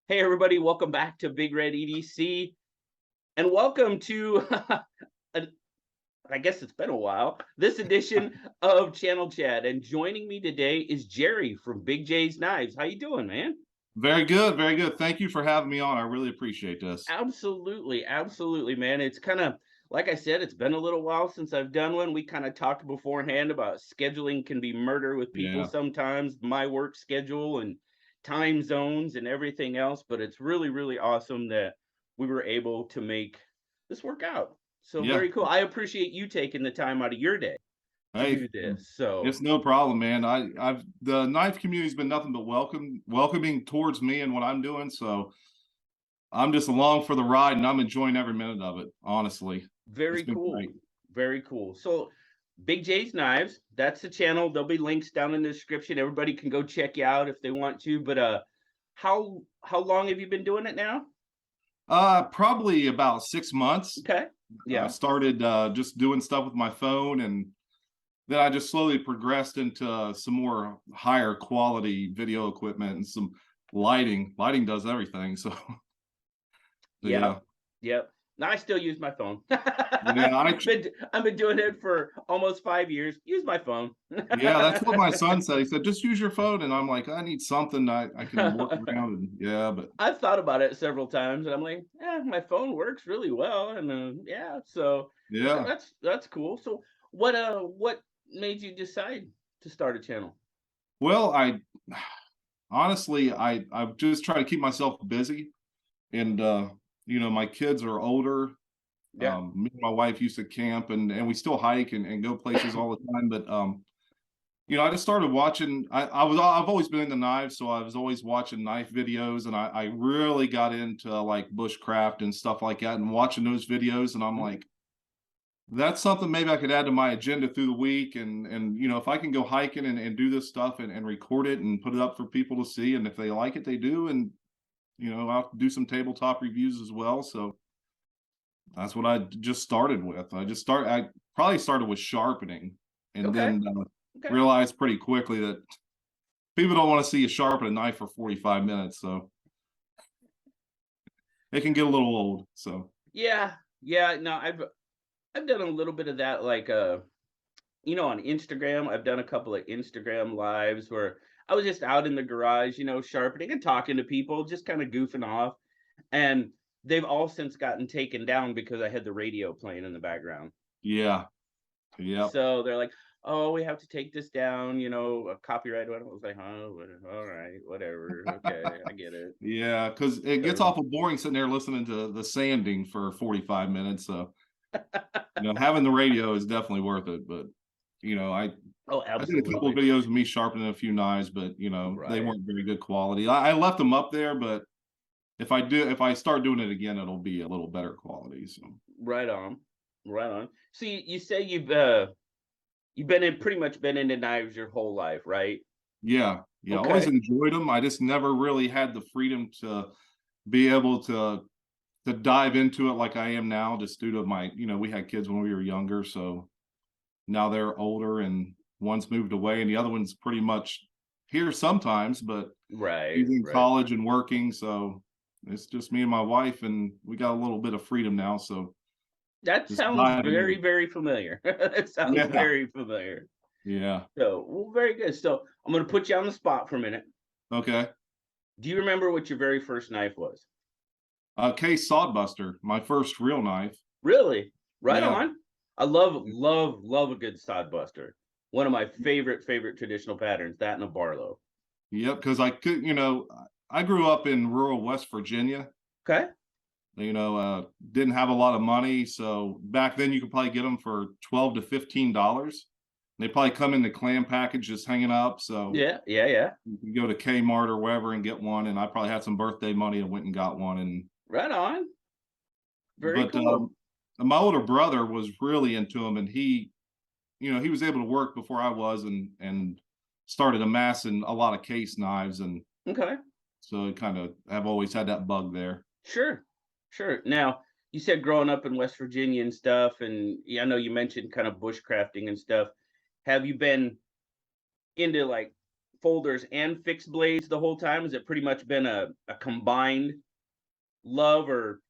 Hey everybody, welcome back to BigRedEDC, and welcome to an- I guess it's been a while, this edition of Channel Chat. And joining me today is Jerry from BigJ's Knives. How you doing, man? Very good, very good. Thank you for having me on. I really appreciate this. Absolutely, absolutely, man. It's kind of like I said, it's been a little while since I've done one. We kind of talked beforehand about scheduling can be murder with people Yeah. sometimes, my work schedule and time zones and everything else. But it's really, really awesome that we were able to make this work out. So Yeah. very cool. I appreciate you taking the time out of your day to Hey, do this. So it's no problem, man. I've the knife community's been nothing but welcoming towards me and what I'm doing. So I'm just along for the ride and I'm enjoying every minute of it, honestly. It's very been cool. great. Very cool. So Big J's Knives, that's the channel. There'll be links down in the description. Everybody can go check you out if they want to. But how long have you been doing it now? Probably about 6 months. Okay. I Yeah. started just doing stuff with my phone, and then I just slowly progressed into some more higher quality video equipment and some lighting. Lighting does everything. So, so Yep. yeah. Yep. Now I still use my phone. Yeah, I've been doing it for almost 5 years. Use my phone. yeah, that's what my son said. He said, "Just use your phone," and I'm like, "I need something I can work around." And yeah, but I've thought about it several times, and I'm like, yeah, my phone works really well, and yeah, so yeah. that's cool. So what made you decide to start a channel? Well, I honestly, I just try to keep myself busy, and my kids are older. Yeah. Me and my wife used to camp, and we still hike and go places all the time. But I just started watching. I've always been into knives, so I was always watching knife videos, and I really got into like bushcraft and stuff like that, and watching those videos, and I'm Mhm. like, that's something maybe I could add to my agenda through the week. And if I can go hiking and do this stuff and record it and put it up for people to see, and if they like it, they do. And I'll do some tabletop reviews as well. So that's what I just started with. I probably started with sharpening, and Okay. then Okay. realized pretty quickly that people don't want to see you sharpen a knife for 45 minutes. So it can get a little old. So Yeah. Yeah. No, I've done a little bit of that, like on Instagram. I've done a couple of Instagram lives where I was just out in the garage, sharpening and talking to people, just kind of goofing off. And they've all since gotten taken down because I had the radio playing in the background. yeah. Yep. So they're like, "Oh, we have to take this down, a copyright." I was like, "Oh, all right, whatever. Okay, I get it." Yeah, because it gets So awful boring sitting there listening to the sanding for 45 minutes. So, having the radio is definitely worth it. But, oh, I did a couple of absolutely. videos of me sharpening a few knives, but, they Right. weren't very good quality. I left them up there, but if I start doing it again, it'll be a little better quality. So, Right on. Right on. So you say you've been in pretty much been into knives your whole life, right? yeah, yeah, I always Okay. enjoyed them. I just never really had the freedom to be able to dive into it like I am now, just due to we had kids when we were younger. So, now they're older, and one's moved away and the other one's pretty much here sometimes, but Right, he's in right. college and working. So it's just me and my wife, and we got a little bit of freedom now. So That just sounds diving very, in. very familiar. It sounds Yeah. very familiar. Yeah. So, well, very good. So, I'm gonna put you on the spot for a minute. Okay. Do you remember what your very first knife was? Case Sodbuster, my first real knife. Really? Right Yeah. on. I love a good sod buster. One of my favorite traditional patterns, that and a Barlow. Yep. Because I grew up in rural West Virginia. Okay. Didn't have a lot of money. So back then you could probably get them for $12 to $15. They probably come in the clam package just hanging up. So Yeah, yeah, yeah. you can go to Kmart or wherever and get one. And I probably had some birthday money and went and got one. Right on. Very But cool. my older brother was really into them, and he was able to work before I was, and started amassing a lot of case knives, and Okay. so kind of I've always had that bug there. Sure. Sure. Now, you said growing up in West Virginia and stuff, and yeah, I know you mentioned kind of bushcrafting and stuff. Have you been into like folders and fixed blades the whole time? Has it pretty much been a combined love, or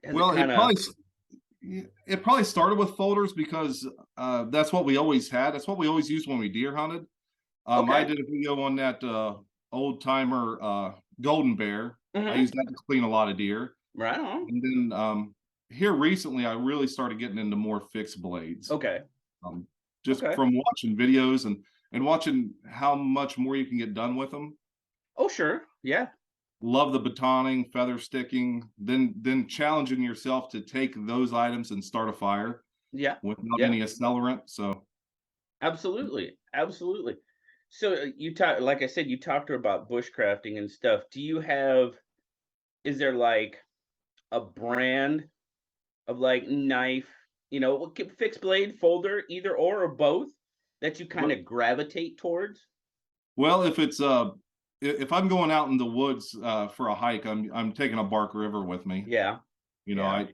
has it Well, kind of? it probably started with folders because that's what we always had. That's what we always used when we deer hunted. I Okay. did a video on that old timer golden bear. I Hmm. used that to clean a lot of deer. Right on. And then here recently, I really started getting into more fixed blades. Okay. Um, just Okay. from watching videos and watching how much more you can get done with them. Oh, sure. Yeah. Love the batoning, feather sticking, then challenging yourself to take those items and start a fire Yeah. without Yeah. any accelerant. So Absolutely. Absolutely. So you talk, like I said, you talked to her about bushcrafting and stuff. Do you have? Is there like a brand of like knife, fixed blade, folder, either or both, that you kind but of gravitate towards? well, if I'm going out in the woods for a hike, I'm taking a Bark River with me. Yeah. You know, Yeah.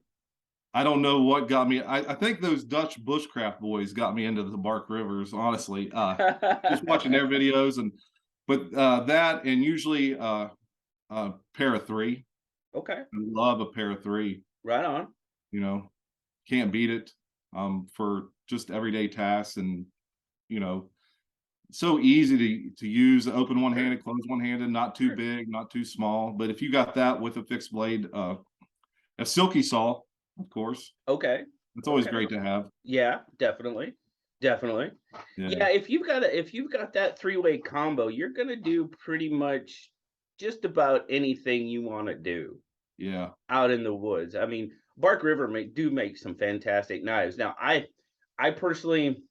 I don't know what got me. I think those Dutch bushcraft boys got me into the Bark Rivers, honestly. Just watching their videos but that and usually a pair of three. Okay. I love a pair of three, Right on. you know, can't beat it for just everyday tasks and, you know, so easy to use, open Sure. one-handed, close one-handed, not too Sure. big, not too small. But if you got that with a fixed blade, a silky saw, of course, Okay. it's always Okay. great to have. Yeah, definitely. Definitely. Yeah. Yeah, if you've got that three-way combo, you're gonna do pretty much just about anything you want to do Yeah. out in the woods. I mean, Bark River do make some fantastic knives. Now, I personally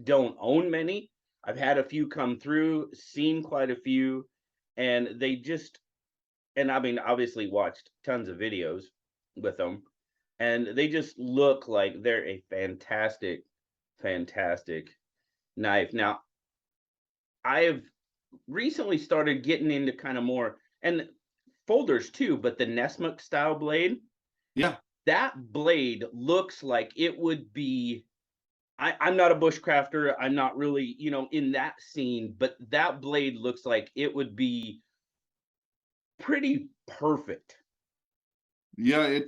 don't own many. I've had a few come through, seen quite a few, and I mean, obviously watched tons of videos with them, and they just look like they're a fantastic, fantastic knife. Now, I've recently started getting into kind of more and folders too, but the Nessmuk style blade, Yeah. that blade looks like it would be. I'm not a bushcrafter. I'm not really, in that scene, but that blade looks like it would be pretty perfect. Yeah.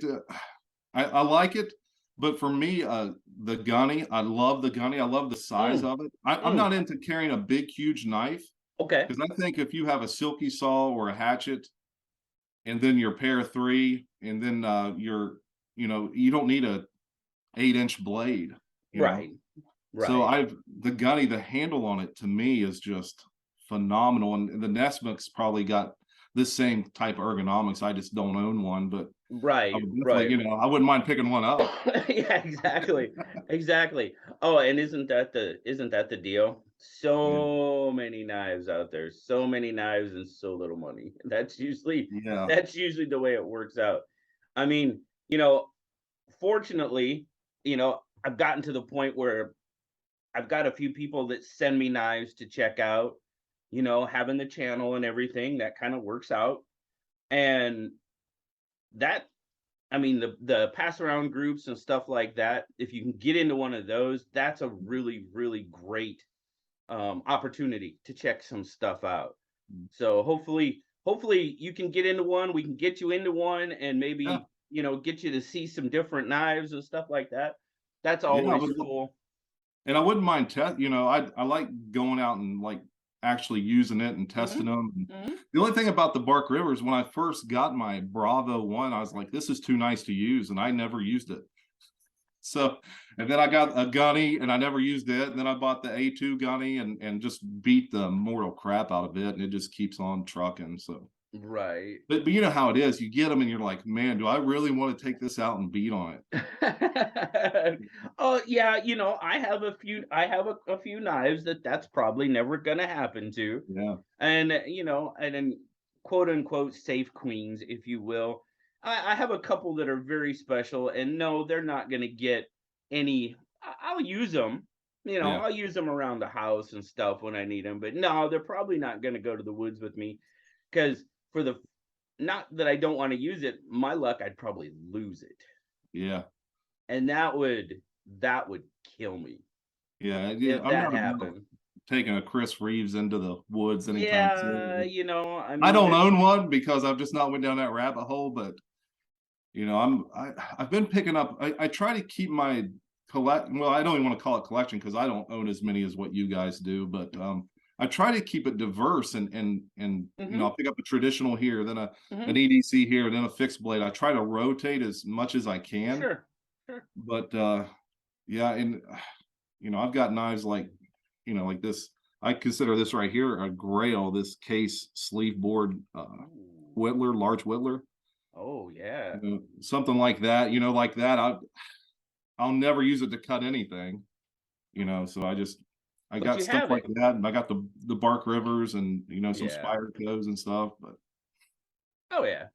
I like it. But for me, the gunny, I love the gunny. I love the size Mm, of it. I'm mm, not into carrying a big, huge knife okay. because I think if you have a silky saw or a hatchet and then your pair of three, and then you don't need a 8-inch blade, you know. Right. So Right. the gunny, the handle on it to me is just phenomenal. And the Nesmic's probably got this same type of ergonomics. I just don't own one, but I Right. would definitely, Right. I wouldn't mind picking one up. Yeah, exactly. Exactly. Oh, and isn't that the deal? Yeah. So many knives out there, so many knives and so little money. Yeah. That's usually the way it works out. I mean, fortunately, I've gotten to the point where I've got a few people that send me knives to check out, having the channel and everything that kind of works out. And that I mean, the pass around groups and stuff like that, if you can get into one of those, that's a really, really great opportunity to check some stuff out. So hopefully you can get into one. We can get you into one, and Yeah. maybe get you to see some different knives and stuff like that. That's Yeah. always cool. And I wouldn't mind I like going out and like actually using it and Hmm. testing them. And Hmm. the only thing about the Bark Rivers, when I first got my Bravo one, I was like, this is too nice to use, and I never used it. So, and then I got a gunny and I never used it. And then I bought the A2 gunny and just beat the mortal crap out of it, and it just keeps on trucking. So, Right. but you know how it is. You get them and you're like, man, do I really want to take this out and beat on it? Oh yeah, I have a few knives that's probably never gonna happen to. Yeah. And then quote unquote safe queens, if you will. I have a couple that are very special, and no, they're not gonna get any. I'll use them, Yeah. I'll use them around the house and stuff when I need them, but no, they're probably not gonna go to the woods with me because for the not that I don't want to use it, my luck, I'd probably lose it, Yeah. and that would kill me Yeah. if I'm that not happened. taking a Chris Reeves into the woods anytime Yeah, soon. you know, I I mean, don't own one because I've just not went down that rabbit hole, but you know, I've been picking up. I try to keep my well, I don't even want to call it collection because I don't own as many as what you guys do, but I try to keep it diverse and you know, I'll pick up a traditional here, then an EDC here, then a fixed blade. I try to rotate as much as I can. Sure, sure. But yeah, and you know, I've got knives like, you know, like this. I consider this right here a grail, this case sleeve board whittler, large whittler. Oh yeah. You know, something like that, you know, like that. I'll never use it to cut anything, you know. So I But got you stuff have like it. that, and I got the bark rivers and you know some Yeah. spider toes and stuff. But Oh yeah.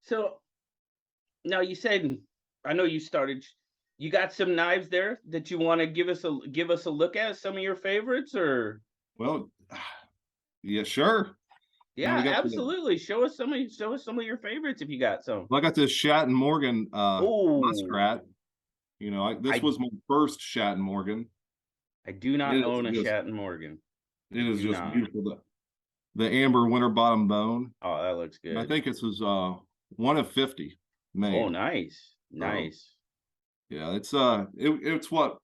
So now you said, I know you started. You got some knives there that you want to give us a look at. Some of your favorites, or well, yeah, sure. You know, we yeah, got the absolutely. Show us some of your favorites if you got some. well, I got this Shat and Morgan Oh, muskrat. You know, this I was my first Shat and Morgan. I do not It is own a just Shat and Morgan. I it is do just not. beautiful. The amber winter bottom bone. Oh, that looks And I good. think this was one of 50 Oh, made. nice, So nice. yeah, it's what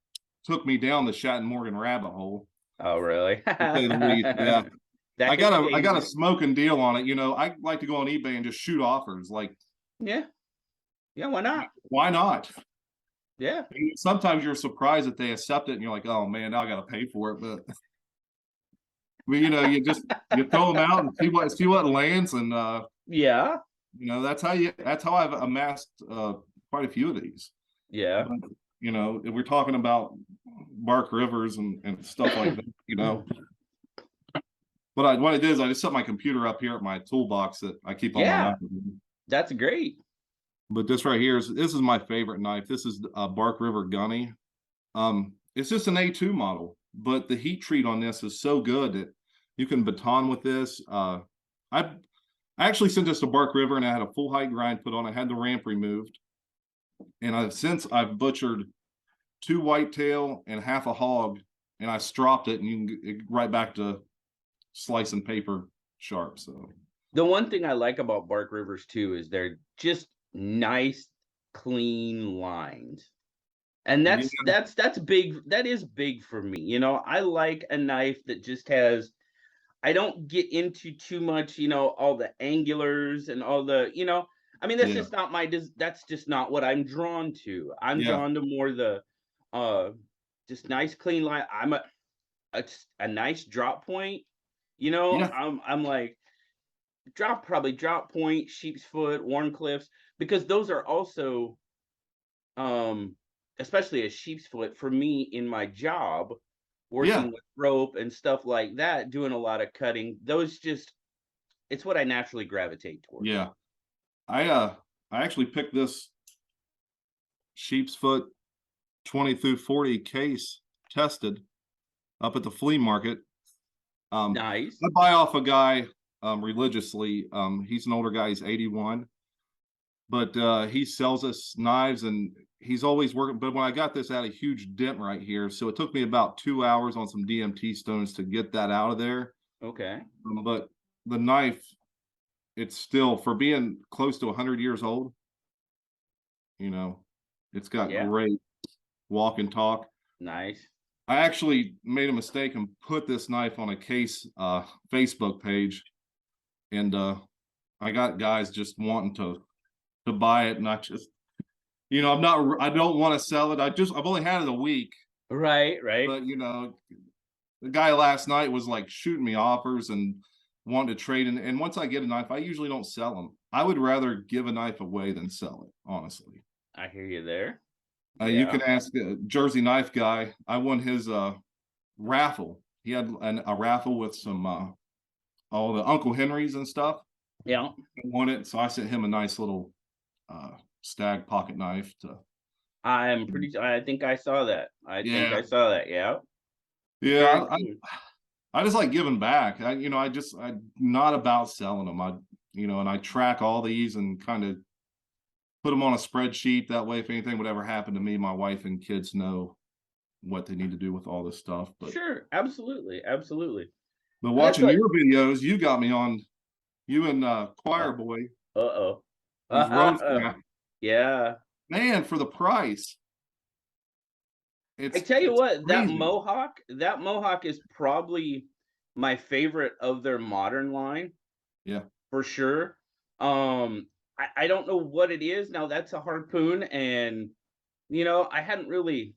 took me down the Shat and Morgan rabbit hole, Oh, really? to say the least. Yeah. That I can got a I change got a it. smoking deal on it. You know, I like to go on eBay and just shoot offers. Like, Yeah, yeah. Why not? why not? Yeah, And sometimes you're surprised that they accept it and you're like, oh man, now I gotta pay for it. But I mean, you know, you throw them out and see what lands, and yeah, you know, that's how I've amassed quite a few of these. yeah. But, you know, if we're talking about bark rivers and stuff like that, you know. But what I did is I just set my computer up here at my toolbox that I keep all my Yeah, knives in. that's great. But this right here this is my favorite knife. This is a Bark River Gunny. It's just an A2 model, but the heat treat on this is so good that you can baton with this. I actually sent this to Bark River and I had a full height grind put on. I had the ramp removed, and I've butchered 2 whitetail and half a hog, and I stropped it, and you can get right back to slice and paper sharp. So The one thing I like about Bark Rivers too is they're just nice, clean lines. And yeah, that's big. That is big for me. You know, I like a knife that just has, I don't get into too much, you know, all the angulars and all the, you know, I mean, that's yeah, just not my, that's just not what I'm drawn to. I'm yeah, drawn to more the, uh, just nice, clean line. A nice drop point, you know, yeah, I'm like, probably drop point, sheep's foot, Warncliffs, because those are also, um, especially a sheep's foot for me in my job, yeah, working with rope and stuff like that, doing a lot of cutting. Those just, it's what I naturally gravitate towards. yeah. I actually picked this sheep's foot 20 through 40 case tested up at the flea market. Nice. I buy off a guy religiously. He's an older guy, he's 81, but he sells us knives and he's always working. But when I got this, I had a huge dent right here. So it took me about 2 hours on some DMT stones to get that out of there. Okay. But the knife, it's still, for being close to 100 years old, you know, it's got Yeah. great walk and talk. Nice. I actually made a mistake and put this knife on a case Facebook page, and I got guys just wanting to buy it, and I just, you know, I don't want to sell it. I've only had it a week, Right. Right. but you know, the guy last night was like shooting me offers and wanting to trade, and once I get a knife, I usually don't sell them. I would rather give a knife away than sell it, honestly. I hear you there. You Yeah. can ask Jersey Knife Guy. I won his raffle. He had a raffle with some all the Uncle Henrys and stuff. Yeah. I won it, so I sent him a nice little stag pocket knife to. I think I saw that. I think Yeah, I saw that. Yeah. Very yeah. cool. I just like giving back. I'm not about selling them. And I track all these and kind of put them on a spreadsheet. That way, if anything would ever happen to me, my wife and kids know what they need to do with all this stuff. But Sure, absolutely, absolutely. but But that's watching what. your videos, you got me on you and Uh Choir Boy, oh. these roasting. Yeah. Man, for the price, I tell you it's what, crazy. That Mohawk is probably my favorite of their modern line Yeah, for sure. I don't know what it is. Now that's a harpoon, and I hadn't really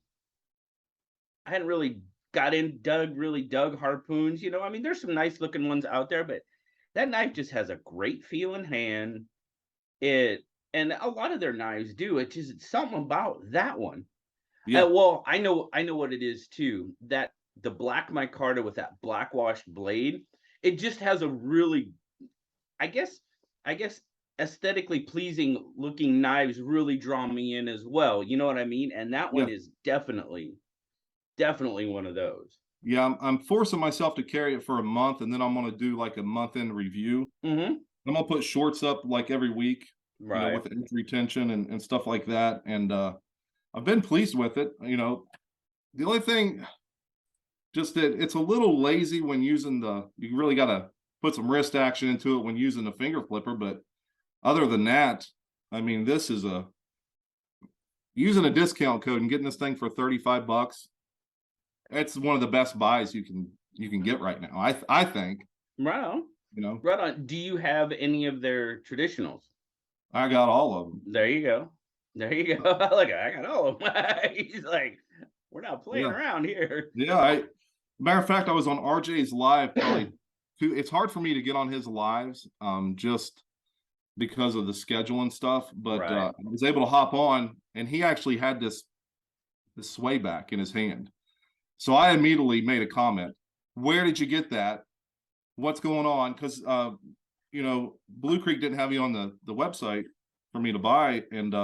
dug harpoons. I mean, there's some nice looking ones out there, but that knife just has a great feeling hand. It and a lot of their knives do. It's something about that one. yeah, Well, I know what it is too. That the black micarta with that black washed blade, it just has a really, I guess, I guess aesthetically pleasing looking knives really draw me in as well. You know what I mean? And that yeah. one is definitely one of those. Yeah, I'm forcing myself to carry it for a month, and then I'm gonna do like a month in review. Hmm. I'm gonna put shorts up like every week, Right. with edge retention and stuff like that. And I've been pleased with it. The only thing, just that it's a little lazy when using you really gotta put some wrist action into it when using the finger flipper. But other than that, I mean, this is using a discount code and getting this thing for $35. It's one of the best buys you can get right now. I think, Right on. you know, Right on. Do you have any of their traditionals? I got all of them. There you go. There you go. Look, I got all of them. He's like, we're not playing Yeah. around here. Yeah, matter of fact, I was on RJ's live probably two. It's hard for me to get on his lives, just because of the schedule and stuff. But Right. I was able to hop on, and he actually had this sway back in his hand. So I immediately made a comment. Where did you get that? What's going on? Because Blue Creek didn't have me on the website for me to buy, and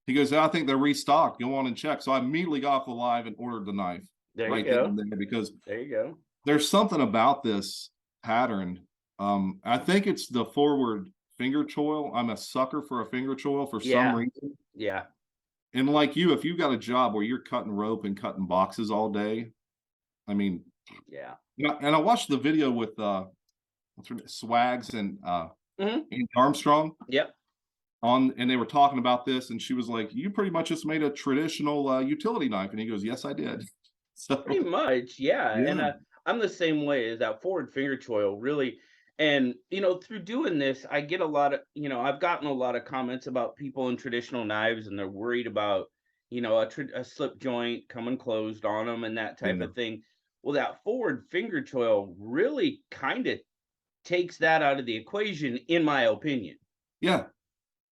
he goes, I think they're restocked. Go on and check. So I immediately got off the live and ordered the knife There you right then and go. there, because There you go. there's something about this pattern. I think it's the forward finger choil. I'm a sucker for a finger choil for some Yeah. reason. Yeah. And like you, if you've got a job where you're cutting rope and cutting boxes all day, I mean, Yeah. and I watched the video with what's her name, Swags and Hmm. Andy Armstrong Yep. and they were talking about this, and she was like, "You pretty much just made a traditional utility knife," and he goes, "Yes, I did." Pretty So much. Yeah. And yeah, I'm the same way as that forward finger choil, really. And, through doing this, I get I've gotten a lot of comments about people in traditional knives and they're worried about, a slip joint coming closed on them and that type yeah, of thing. Well, that forward finger choil really kind of takes that out of the equation, in my opinion, yeah,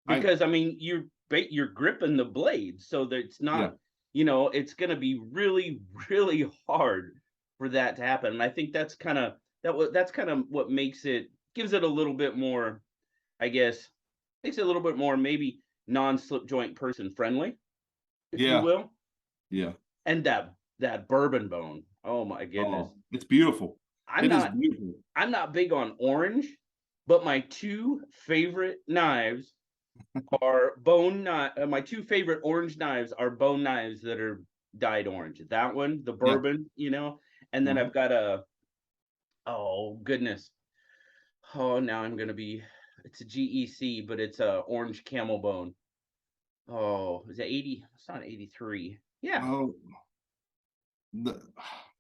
I because I mean you're gripping the blade, so that it's yeah, not, it's going to be really really hard for that to happen. And I think that's kind of what gives it a little bit more, I guess, makes it a little bit more maybe non-slip joint person friendly, if you yeah, will. yeah. And that bourbon bone, oh my goodness. Oh, it's beautiful. I'm It is not beautiful. I'm not big on orange, but my two favorite knives are my two favorite orange knives are bone knives that are dyed orange. That one, the Yeah. bourbon, and then Uh-huh. I've got oh goodness. Oh, now I'm gonna be, it's a GEC, but it's a orange camel bone. Oh, is it 80? It's not 83. Yeah. Oh, the,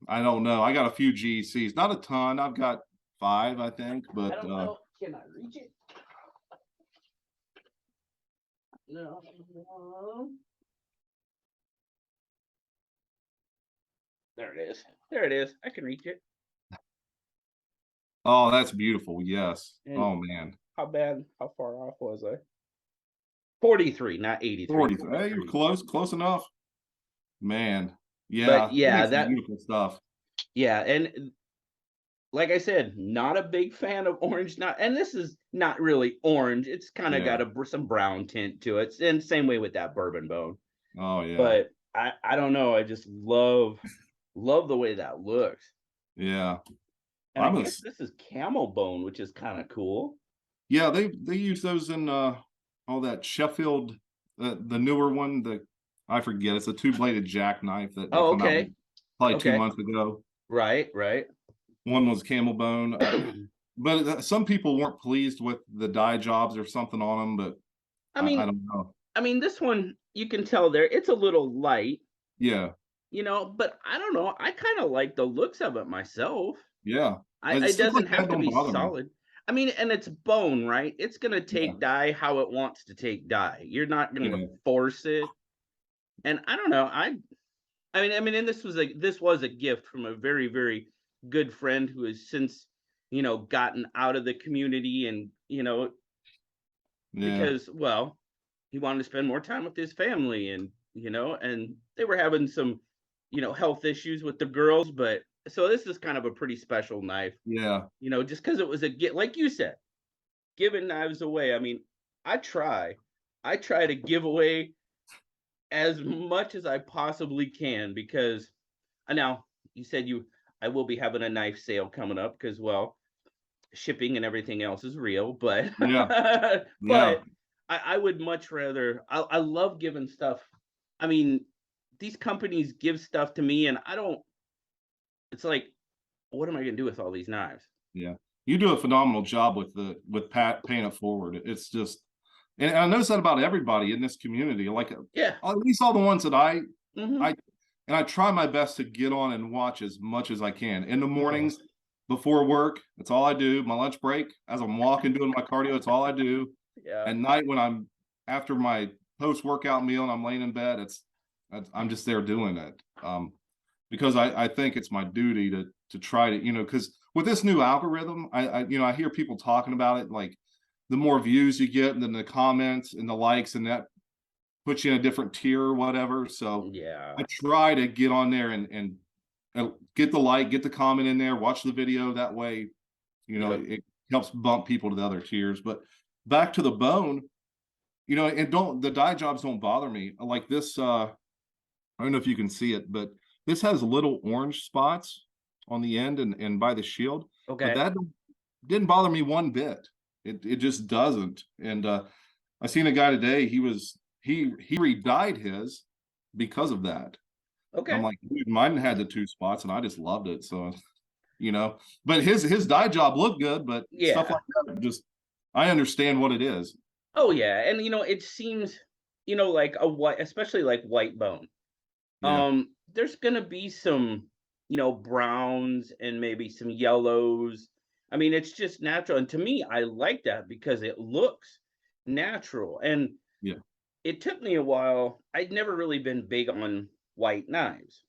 I don't know. I got a few GCs, not a ton. I've got 5, I think, but I don't, can I reach it? No. There it is. There it is. I can reach it. oh, that's beautiful. Yes. And Oh man. how far off was I? 43, not 83, 40. Hey, you're 43. close enough. Man. But Yeah, it yeah, makes some beautiful stuff. yeah, and like I said, not a big fan of orange. Not, and this is not really orange. It's kind of Yeah. got some brown tint to it. And same way with that bourbon bone. Oh yeah. But I don't know. I just love the way that looks. Yeah. And I I'm a guess this is camel bone, which is kind of cool. Yeah, they use those in all that Sheffield, the newer one, the I forget. It's a 2-bladed jackknife that they Oh, come out okay. with probably 2 Okay. months ago. Right, right. One was Camel Bone. But some people weren't pleased with the dye jobs or something on them, but I I mean, don't know. this one you can tell there it's a little light, Yeah, but I don't know. I kind of like the looks of it myself. yeah. It Stuff like doesn't that have to don't be bother me. solid. And it's bone, right? It's gonna Yeah, take dye how it wants to take dye. You're not gonna yeah, force it. And I don't know. And this was a gift from a very, very good friend who has since, gotten out of the community and, yeah, because, well, he wanted to spend more time with his family and, and they were having some, health issues with the girls, but so this is kind of a pretty special knife, yeah, just because it was a gift, like you said, giving knives away. I try. I try to give away as much as I possibly can because now you said I will be having a knife sale coming up because, well, shipping and everything else is real, but yeah, yeah, but I would much rather. I love giving stuff. I mean, these companies give stuff to me, and I don't. It's like, what am I gonna do with all these knives? yeah. You do a phenomenal job with paying it forward. It's just, and I notice that about everybody in this community. Like Yeah. at least all the ones that Hmm. I and I try my best to get on and watch as much as I can in the mornings before work. That's all I do. My lunch break, as I'm walking doing my cardio, it's all I do. Yeah. At night when I'm after my post workout meal and I'm laying in bed, I'm just there doing it. Because I think it's my duty to try to, because with this new algorithm, I hear people talking about it, like the more views you get and then the comments and the likes and that puts you in a different tier or whatever. So Yeah. I try to get on there and get the like, get the comment in there, watch the video. That way, Yep. it helps bump people to the other tiers. But back to the bone, and the dye jobs don't bother me. Like this, I don't know if you can see it, but this has little orange spots on the end and by the shield, but Okay. that didn't bother me one bit. It just doesn't. And I seen a guy today, he re-dyed his because of that. And I'm Okay. like, dude, mine had the 2 spots and I just loved it. So, but his dye job looked good, but stuff Yeah. like that, just I understand what it is. Oh yeah. And it seems, like a white, especially like white bone. Yeah, There's gonna be some, browns and maybe some yellows. It's just natural. And to me, I like that because it looks natural. And yeah, it took me a while. I'd never really been big on white knives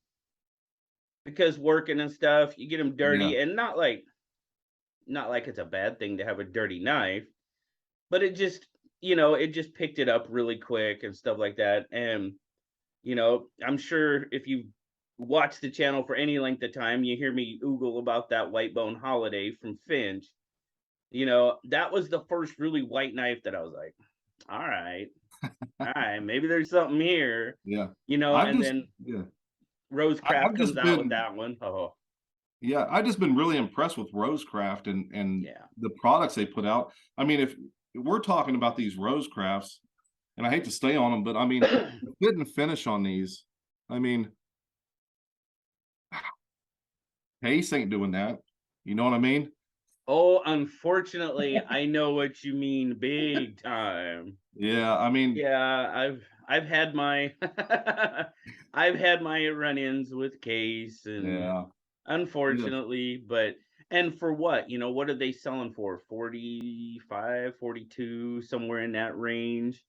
because working and stuff, you get them yeah, dirty and not like it's a bad thing to have a dirty knife, but it just picked it up really quick and stuff like that. And I'm sure if you watch the channel for any length of time, you hear me oogle about that white bone holiday from Finch. That was the first really white knife that I was like, all right, maybe there's something here. yeah. And then Yeah. Rosecraft I've comes just out with been that one. Oh, Yeah, I've just been really impressed with Rosecraft and yeah. the products they put out. I mean, if we're talking about these Rosecrafts, and I hate to stay on them, but I mean, the fit and finish on these, I mean, Pace ain't doing that. You know what I mean? Oh, unfortunately, I know what you mean big time. Yeah, I mean, Yeah, I've had my I've had my run-ins with Case and yeah, yeah, unfortunately, but and for what? What are they selling for? 45, 42, somewhere in that range.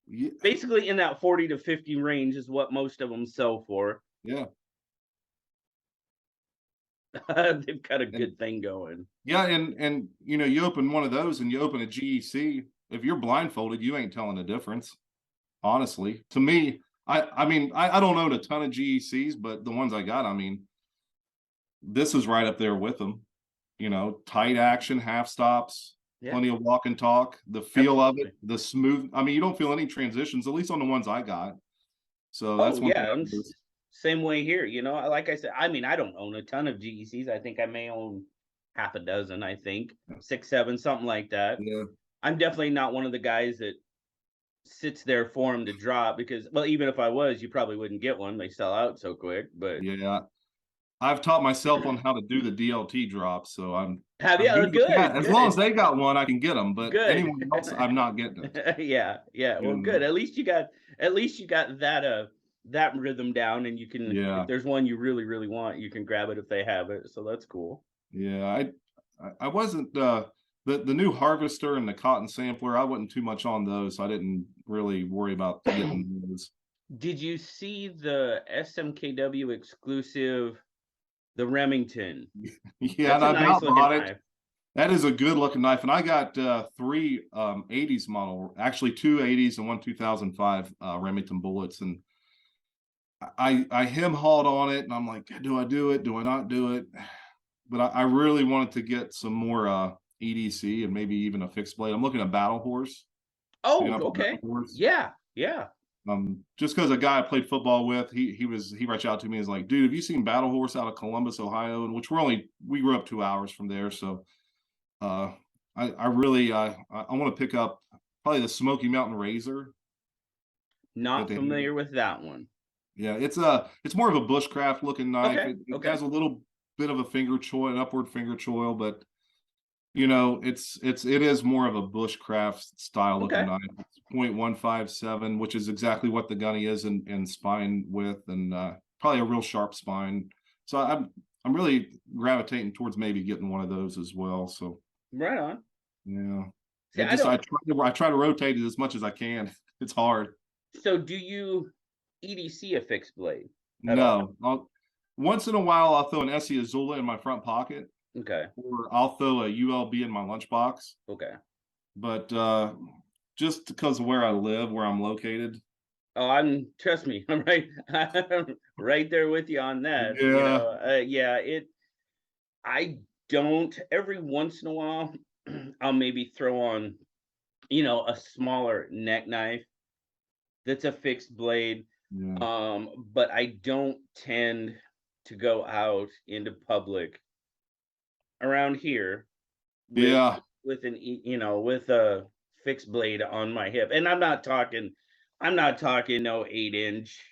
yeah, Basically in that 40 to 50 range is what most of them sell for. yeah, They've got a and good thing going. yeah, and you open one of those and you open a GEC. If you're blindfolded, you ain't telling the difference. Honestly, to me, I mean, I don't own a ton of GECs, but the ones I got, I mean, this is right up there with them. Tight action, half stops, Yeah, plenty of walk and talk, the feel of it, absolutely. the smooth. I mean, you don't feel any transitions, at least on the ones I got. So Oh that's one thing yeah, I noticed. same way here. Like I said, I don't own a ton of GECs. I think I may own half a dozen. I think 6, 7, something like that. Yeah, I'm definitely not one of the guys that sits there for them to drop because, well, even if I was, you probably wouldn't get one. They sell out so quick. But Yeah, I've taught myself on how to do the DLT drops, so have I'm you? good Oh, with that. good, As long as good, they got one, I can get them. But good. anyone else, I'm not getting it. Yeah, yeah. You Well, good. know? At least you got that that rhythm down, and you can, if Yeah, there's one you really really want, you can grab it if they have it. So that's cool. yeah. I wasn't the new harvester and the cotton sampler. I wasn't too much on those, so I didn't really worry about getting those. Did you see the SMKW exclusive, the Remington? Yeah, That's and a I've nice not looking bought it. knife. That is a good looking knife, and I got three 80s model, actually two 80s and one 2005 Remington bullets, and I hem hauled on it, and I'm like, do I do it? Do I not do it? But I really wanted to get some more EDC and maybe even a fixed blade. I'm looking at Battle Horse. Oh, Picking up a Battle okay. Horse. Yeah, yeah. Just because a guy I played football with, he reached out to me and was like, dude, have you seen Battle Horse out of Columbus, Ohio? And which we grew up 2 hours from there. So I really I want to pick up probably the Smoky Mountain Razor that Not they have. familiar with that one. Yeah, it's more of a bushcraft looking knife. Okay, It okay. has a little bit of a finger choil, an upward finger choil, but you know, it is more of a bushcraft style looking Okay. knife. It's 0.157, which is exactly what the gunny is in spine width, and probably a real sharp spine. So I'm really gravitating towards maybe getting one of those as well. So Right on. yeah, See, I don't. I try to rotate it as much as I can. It's hard. So do you EDC a fixed blade at all? No, once in a while I'll throw an Essie Azula in my front pocket, Okay. or I'll throw a ULB in my lunchbox. Okay. But just because of where I live, where I'm located. Oh, trust me, I'm right there with you on that. Yeah, Yeah, I don't, every once in a while, I'll maybe throw on, a smaller neck knife that's a fixed blade. yeah, But I don't tend to go out into public around here with yeah, with a fixed blade on my hip. And I'm not talking no 8 inch,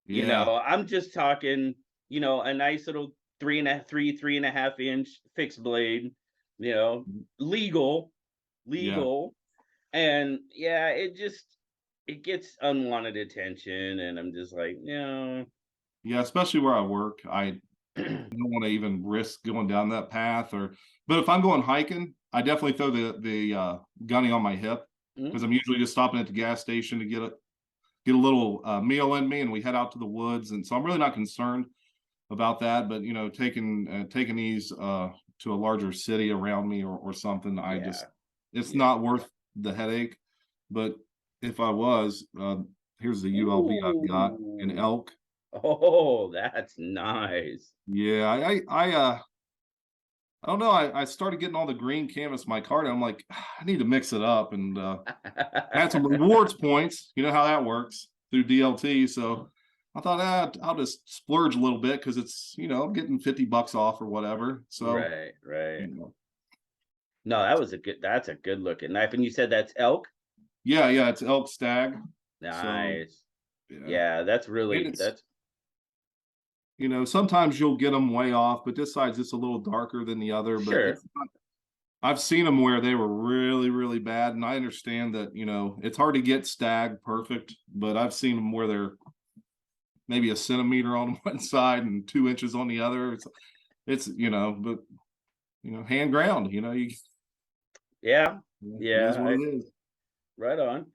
yeah, I'm just talking, a nice little 3.5 inch fixed blade, you know, legal, yeah, legal. And yeah, it gets unwanted attention, and I'm just like, yeah. Especially where I work, I don't want to even risk going down that path. But if I'm going hiking, I definitely throw the gunny on my hip because mm, I'm usually just stopping at the gas station to get a little meal in me, and we head out to the woods. And so I'm really not concerned about that. But you know, taking these to a larger city around me or something, yeah, it's yeah. not worth the headache. But if I was, here's the ULB I've got in Ooh. elk. Oh, that's nice. Yeah, I don't know. I started getting all the green canvas in my card. And I'm like, I need to mix it up, and had some rewards points. You know how that works through DLT. So I thought, I'll just splurge a little bit because it's I'm getting $50 off or whatever. So Right, right. you know, No, that's a good looking knife. And you said that's elk? yeah, it's elk stag. So Nice. yeah, Yeah, and it's that's sometimes you'll get them way off, but this side's just a little darker than the other. But sure. it's I've seen them where they were really, really bad, and I understand that it's hard to get stag perfect, but I've seen them where they're maybe a centimeter on one side and 2 inches on the other. But hand ground. Yeah. It is Yeah, what it is. right on.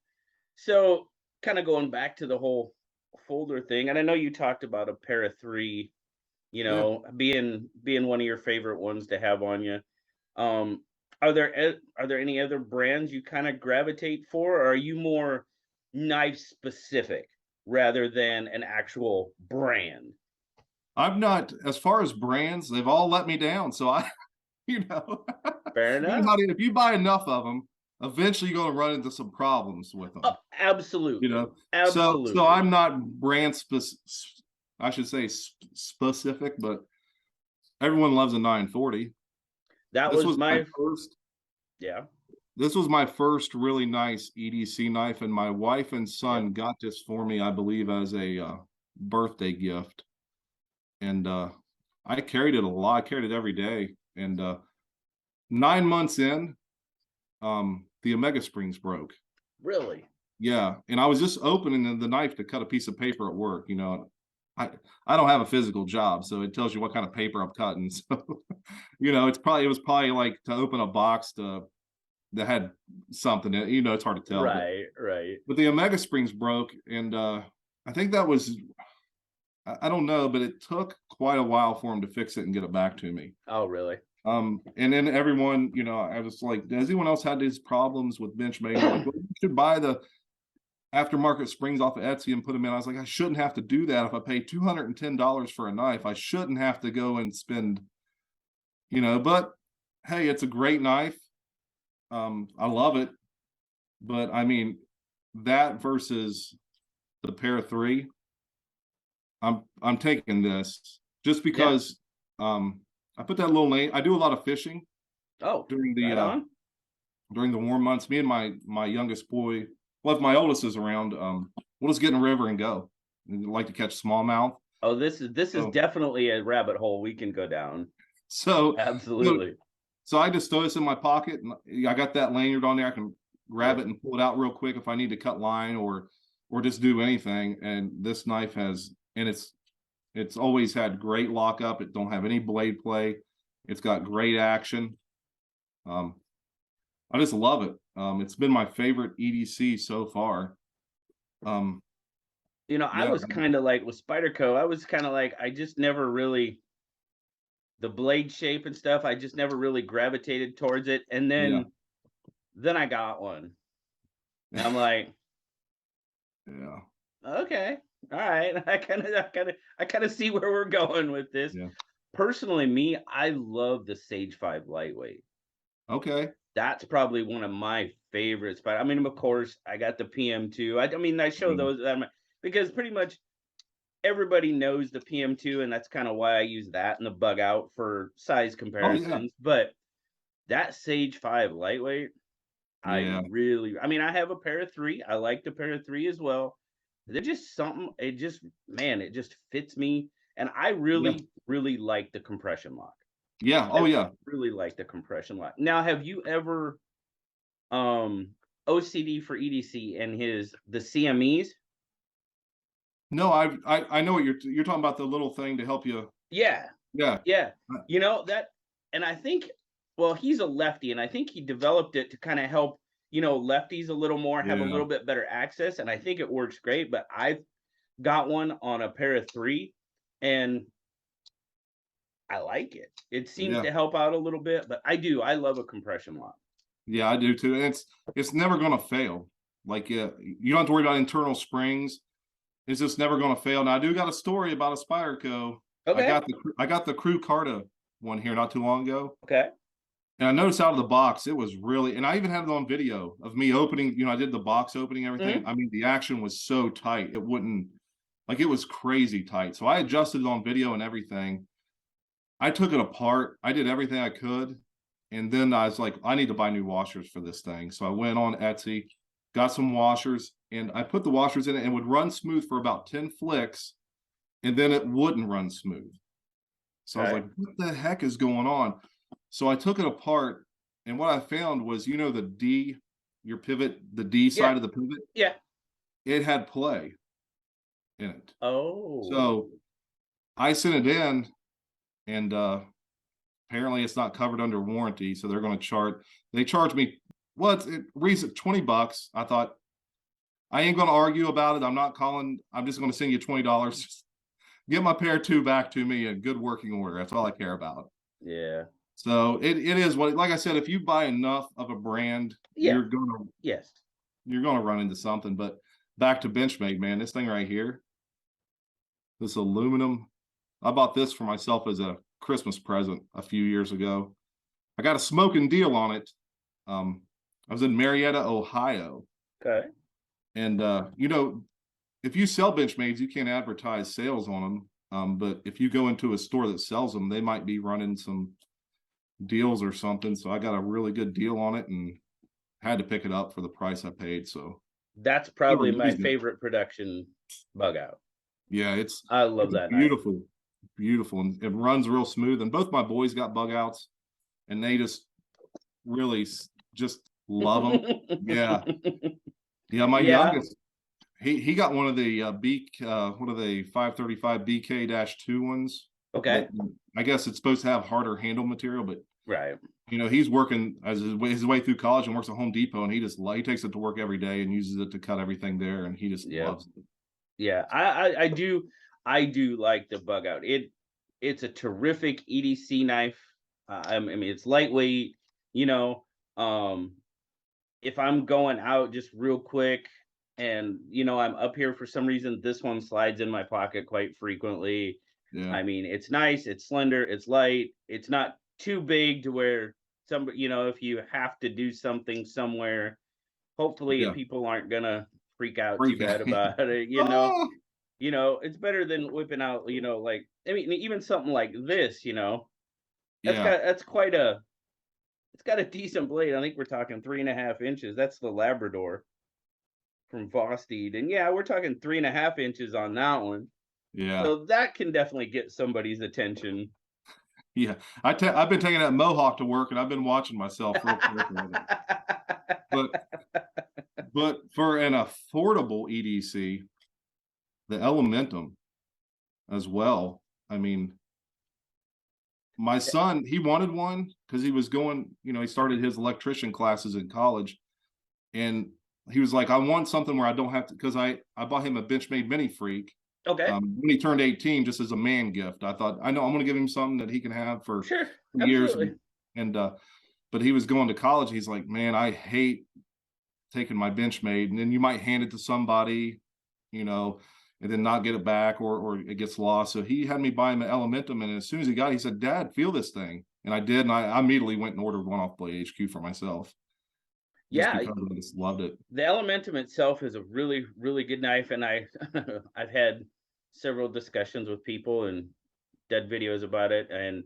So, kind of going back to the whole folder thing, and I know you talked about a pair of three, Yeah. being one of your favorite ones to have on you. Um, are there any other brands you kind of gravitate for, or are you more knife specific rather than an actual brand? I'm not, as far as brands, they've all let me down. So you know, Fair you know how enough. if you buy enough of them, eventually you're going to run into some problems with them. Oh, absolutely. So Absolutely. I'm not brand specific. I should say specific, but everyone loves a 940. That This was was my my first yeah. This was my first really nice EDC knife, and my wife and son got this for me, I believe, as a birthday gift. And I carried it a lot. I carried it every day. And 9 months in, the Omega springs broke. Really? Yeah, and I was just opening the knife to cut a piece of paper at work. You know, I don't have a physical job, so it tells you what kind of paper I'm cutting. So, you know, it was probably like to open a box that had something in it. You know, it's hard to tell. Right, right. But the Omega springs broke, and I think that was, I don't know, but it took quite a while for him to fix it and get it back to me. Oh, really? And then everyone, you know, I was like, does anyone else had these problems with Benchmade? They're like, well, you should buy the aftermarket springs off of Etsy and put them in. I was like, I shouldn't have to do that. If I pay $210 for a knife, I shouldn't have to go and spend, you know, but hey, it's a great knife. I love it. But I mean, that versus the Pair 3, I'm taking this just because I put that little lane. I do a lot of fishing. Oh, during the right on. during the warm months. Me and my youngest boy, well, if my oldest is around, we'll just get in the river and go. We like to catch smallmouth. Oh, this is definitely a rabbit hole we can go down. So absolutely. So I just throw this in my pocket, and I got that lanyard on there. I can grab it and pull it out real quick if I need to cut line or just do anything. And this knife has, and it's always had great lockup. It don't have any blade play. It's got great action. I just love it. It's been my favorite EDC so far. You know, I was kind of like with Spyderco, I was kind of like, I just never really, the blade shape and stuff, I just never really gravitated towards it. And then I got one. And I'm like, yeah, okay, all right. I kind of see where we're going with this. Yeah. Personally, me, I love the Sage 5 lightweight. Okay. That's probably one of my favorites. But I mean, of course, I got the PM2. I mean, I show those because pretty much everybody knows the PM2, and that's kind of why I use that and the Bugout for size comparisons. But that Sage 5 lightweight, I mean, I have a Pair of 3. I like the Pair of 3 as well. They're just something, it just fits me. And I really, really like the compression lock. Yeah. Oh, yeah. Really like the compression lock. Now, have you ever OCD for EDC and the CMEs? No, I know what you're talking about, the little thing to help you. Yeah. You know that, and I think, well, he's a lefty, and I think he developed it to kind of help, you know, lefties a little more, have a little bit better access, and I think it works great. But I've got one on a Pair of 3, and I like it. It seems to help out a little bit, but I love a compression lock. Yeah, I do too. And it's never going to fail. Like, you don't have to worry about internal springs. It's just never going to fail. Now, I do got a story about a Spyderco. Okay. I got the Crew Carta one here not too long ago. Okay. And I noticed out of the box, it was really, and I even had it on video of me opening, you know, I did the box opening, everything. I mean, the action was so tight. It wouldn't, like, it was crazy tight. So I adjusted it on video and everything. I took it apart. I did everything I could. And then I was like, I need to buy new washers for this thing. So I went on Etsy, got some washers, and I put the washers in it, and it would run smooth for about 10 flicks, and then it wouldn't run smooth. So I was like, what the heck is going on? So I took it apart, and what I found was, you know, the D, your pivot, the D side of the pivot? Yeah. It had play in it. Oh. So I sent it in, and apparently it's not covered under warranty, so they're going to they charge me, well, it's $20. I thought, I ain't going to argue about it. I'm not calling. I'm just going to send you $20. Get my Pair 2 back to me in good working order. That's all I care about. Yeah. So it is what, like I said, if you buy enough of a brand, you're going to run into something. But back to Benchmade, man, this thing right here, this aluminum, I bought this for myself as a Christmas present a few years ago. I got a smoking deal on it. I was in Marietta, Ohio. Okay. And you know, if you sell Benchmades, you can't advertise sales on them. But if you go into a store that sells them, they might be running some deals or something. So I got a really good deal on it, and had to pick it up for the price I paid. So That's probably my favorite production bug out. Yeah, I love that knife. beautiful, beautiful, and it runs real smooth. And both my boys got bug outs, and they just really just love them. Yeah, yeah. My youngest, he got one of the one of the 535 BK-2 ones. Okay. I guess it's supposed to have harder handle material, but right. You know, he's working as his way through college and works at Home Depot, and he takes it to work every day and uses it to cut everything there, and he just loves it. Yeah, I do like the bug out. It's a terrific EDC knife. I mean, it's lightweight. You know, if I'm going out just real quick, and I'm up here for some reason, this one slides in my pocket quite frequently. Yeah. I mean, it's nice, it's slender, it's light, it's not too big to where somebody, if you have to do something somewhere, hopefully people aren't gonna freak out too bad about it. It's better than whipping out, like, I mean, even something like this, it's got a decent blade. I think we're talking 3.5 inches. That's the Labrador from Vosteed. And yeah, we're talking 3.5 inches on that one. Yeah. So that can definitely get somebody's attention. Yeah. I've been taking that Mohawk to work, and I've been watching myself real quick with it. But for an affordable EDC, the Elementum as well. I mean, my son, he wanted one because he was going, he started his electrician classes in college, and he was like, I want something where I don't have to, because I bought him a Benchmade Mini Freak. Okay. When he turned 18, just as a man gift. I thought, I know I'm going to give him something that he can have for years. But he was going to college. He's like, man, I hate taking my Benchmade, and then you might hand it to somebody, and then not get it back, or it gets lost. So he had me buy him an Elementum, and as soon as he got it, he said, Dad, feel this thing. And I did, and I immediately went and ordered one off Blade HQ for myself. Yeah, because I just loved it. The Elementum itself is a really, really good knife, and I've had several discussions with people and did videos about it, and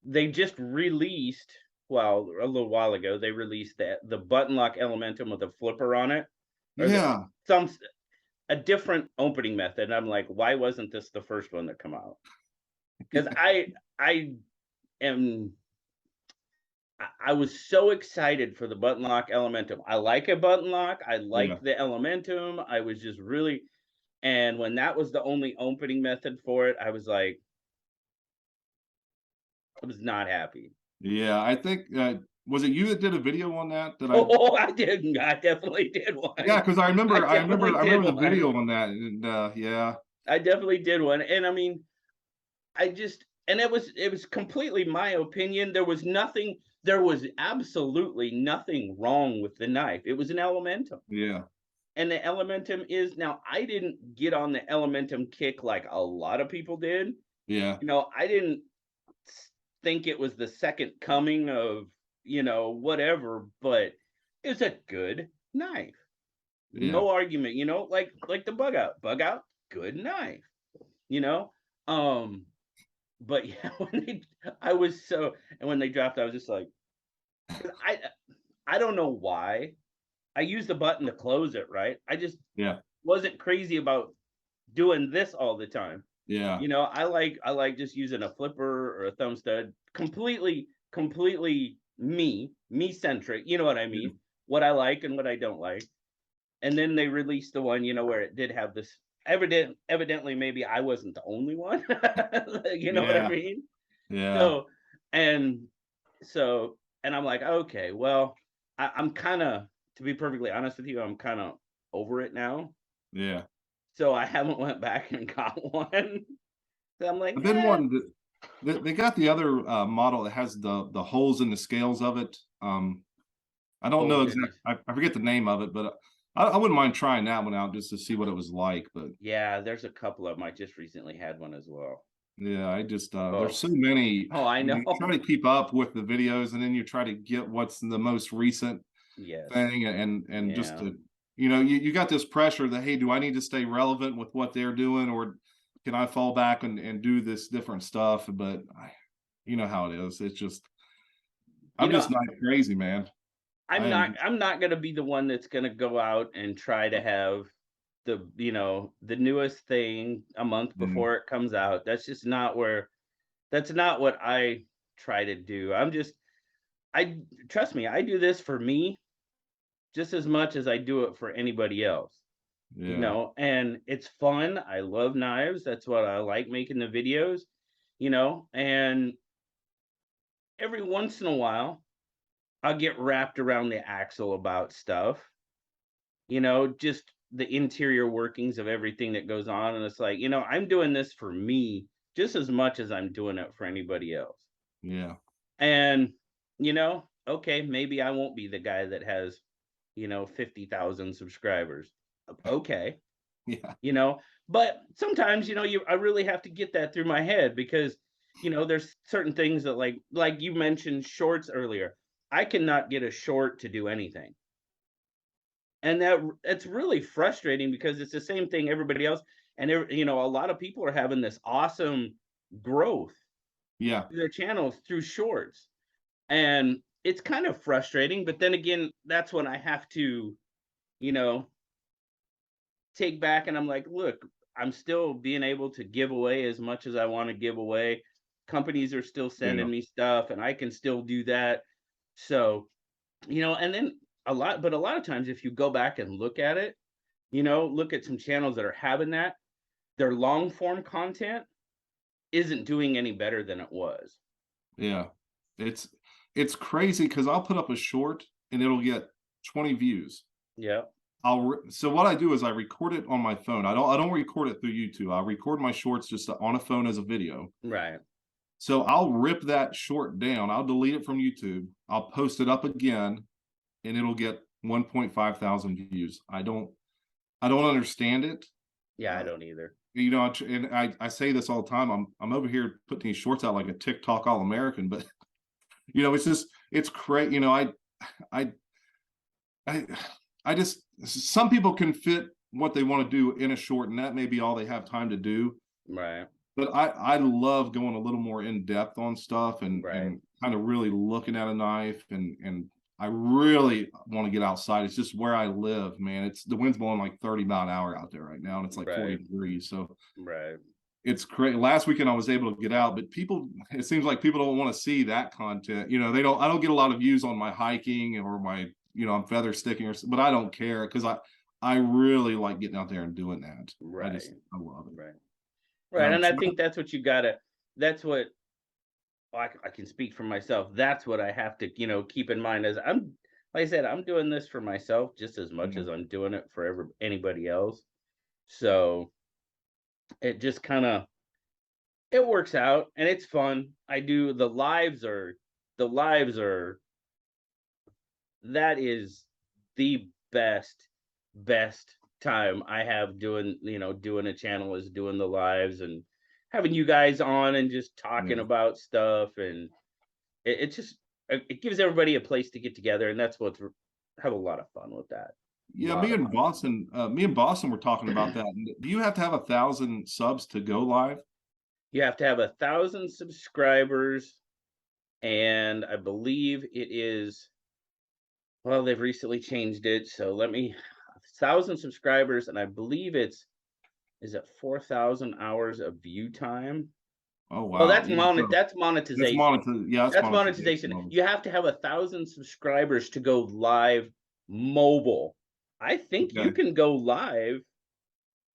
they just released, well, a little while ago, they released the button lock Elementum with a flipper on it. Yeah. A different opening method. And I'm like, why wasn't this the first one that come out? Because I was so excited for the button lock Elementum. I like a button lock. I like the Elementum. I was just really, and when that was the only opening method for it, I was like, I was not happy. Yeah, I think was it you that did a video on that? I did. I definitely did one. Yeah, because I remember the video on that, and yeah, I definitely did one. And I mean, it was completely my opinion. There was absolutely nothing wrong with the knife. It was an Elementum. Yeah. And the Elementum is, now, I didn't get on the Elementum kick like a lot of people did. Yeah. I didn't think it was the second coming of, whatever, but it's a good knife. Yeah. No argument, like the Bugout, good knife, but yeah, when they dropped, I was just like, I don't know why. I used the button to close it, right? I just wasn't crazy about doing this all the time. Yeah. I like just using a flipper or a thumb stud, completely me centric. You know what I mean? Yeah. What I like and what I don't like. And then they released the one, where it did have this evidently maybe I wasn't the only one. You know what I mean? Yeah. And I'm like, okay, well, I'm kind of, to be perfectly honest with you, I'm kind of over it now. Yeah. So I haven't went back and got one. So I'm like, I've been wanting to. They got the other model that has the holes in the scales of it. I don't know exactly. I forget the name of it, but I wouldn't mind trying that one out just to see what it was like. But yeah, there's a couple of them. I just recently had one as well. Yeah, I just there's so many. Oh, I know. You try to keep up with the videos, and then you try to get what's the most recent thing, and just to you got this pressure that, hey, do I need to stay relevant with what they're doing, or can I fall back and do this different stuff? But you know how it is. It's just I'm just not crazy, man. I'm not gonna be the one that's gonna go out and try to have the newest thing a month Yeah, before it comes out. That's not what I try to do. I trust me, I do this for me just as much as I do it for anybody else. yeah, And it's fun. I love knives. That's what I like making the videos, and every once in a while I'll get wrapped around the axle about stuff, just the interior workings of everything that goes on. And it's like, I'm doing this for me just as much as I'm doing it for anybody else. yeah, And, okay, maybe I won't be the guy that has, 50,000 subscribers. Okay, yeah, you know, but sometimes, I really have to get that through my head because, there's certain things that like you mentioned shorts earlier. I cannot get a short to do anything. And it's really frustrating because it's the same thing everybody else, and a lot of people are having this awesome growth yeah, through their channels through shorts. And it's kind of frustrating, but then again, that's when I have to, you know, take back and I'm like, look, I'm still being able to give away as much as I want to give away. Companies are still yeah, sending me stuff and I can still do that. So, and then a lot of times if you go back and look at it, look at some channels that are having that, their long form content isn't doing any better than it was. yeah. It's it's crazy because I'll put up a short and it'll get 20 views. Yeah. So what I do is I record it on my phone. I don't record it through YouTube. I'll record my shorts just on a phone as a video. Right. So I'll rip that short down. I'll delete it from YouTube. I'll post it up again, and it'll get 1.5 thousand views. I don't understand it. Yeah, I Uh, don't either. and I say this all the time. I'm over here putting these shorts out like a TikTok All American, but it's just it's crazy. I I I just some people can fit what they want to do in a short, and that may be all they have time to do. Right. But I love going a little more in depth on stuff Right. and kind of really looking at a knife and I really want to get outside. It's just where I live, man. It's the wind's blowing like 30 mph out there right now, and it's like 40 Right. degrees. So Right. it's crazy. Last weekend I was able to get out, but it seems like people don't want to see that content. I don't get a lot of views on my hiking or my, I'm feather sticking but I don't care because I really like getting out there and doing that. Right. I love it. Right. And Right. And I think that's what you gotta that's what I can speak for myself. That's what I have to, keep in mind as like I said, I'm doing this for myself just as much yeah, as I'm doing it for anybody else. So it just kind of it works out and it's fun. I do the lives are that is the best time I have doing a channel is doing the lives and having you guys on and just talking yeah. about stuff. And it just it gives everybody a place to get together, and that's what's have a lot of fun with that. A Yeah, lot of fun. Me and Boston were talking about that. Do you have to have 1,000 subs to go live? You have to have 1,000 subscribers, and I believe it is. Well, they've recently changed it, so let me 1,000 subscribers, and I believe is it 4,000 hours of view time? Oh Well, wow. Yeah, so that's monetization. that's That's monetization monetization. level. You have to have 1,000 subscribers to go live mobile. I think you Okay. can go live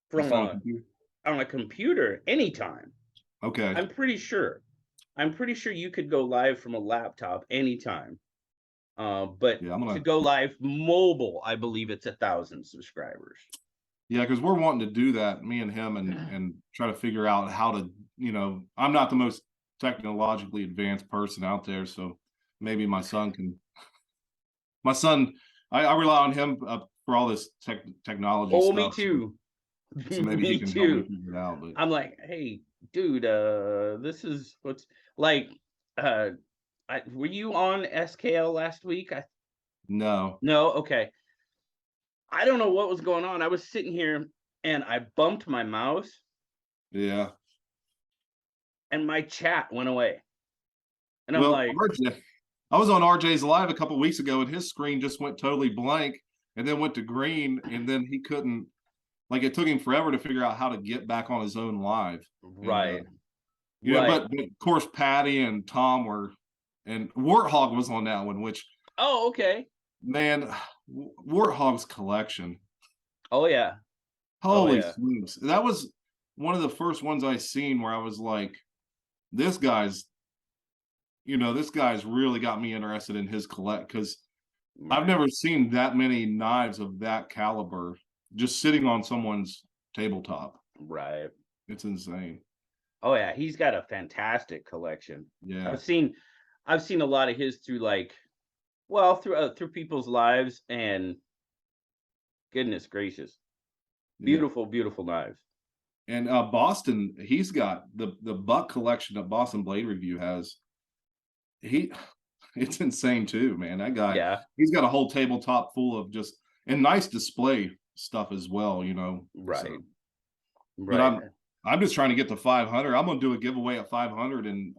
from Just on a computer. on a computer anytime. Okay. I'm pretty sure. I'm pretty sure you could go live from a laptop anytime. But Yeah, to go live mobile, I believe it's 1,000 subscribers. yeah, because we're wanting to do that, me and him, and try to figure out how to, I'm not the most technologically advanced person out there, so maybe my son, I rely on him for all this technology Oh, me stuff. So, too. so maybe he Me can help me too. figure it out. But I'm like, hey, dude, this is what's like. Uh, were you on SKL last week? no, No, okay. I don't know what was going on. I was sitting here and I bumped my mouse yeah. and my chat went away. And I'm Well, like, I was on RJ's live a couple of weeks ago, and his screen just went totally blank, and then went to green, and then he couldn't. Like it took him forever to figure out how to get back on his own live. Right. And, but of course Patty and Tom were, and Warthog was on that one, which okay. Man, Warthog's collection. Oh yeah. Holy smokes. That was one of the first ones I seen where I was like, this guy's really got me interested in his collect, because I've never seen that many knives of that caliber just sitting on someone's tabletop. Right. It's insane. Oh yeah, he's got a fantastic collection. Yeah. I've seen a lot of his through through people's lives, and goodness gracious. Beautiful, beautiful knives. And Boston, he's got the buck collection that Boston Blade Review has. It's insane too, man. That guy, he's got a whole tabletop full of just, and nice display stuff as well, Right. So. But I'm just trying to get to 500. I'm gonna do a giveaway at 500, and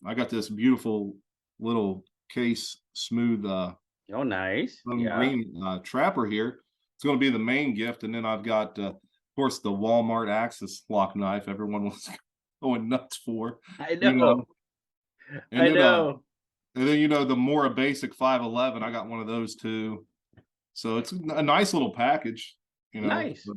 I got this beautiful little case smooth nice green trapper here. It's going to be the main gift, and then I've got of course the Walmart Axis lock knife everyone was going nuts for. I know. And then the more basic 511, I got one of those too. So it's a nice little package, Nice.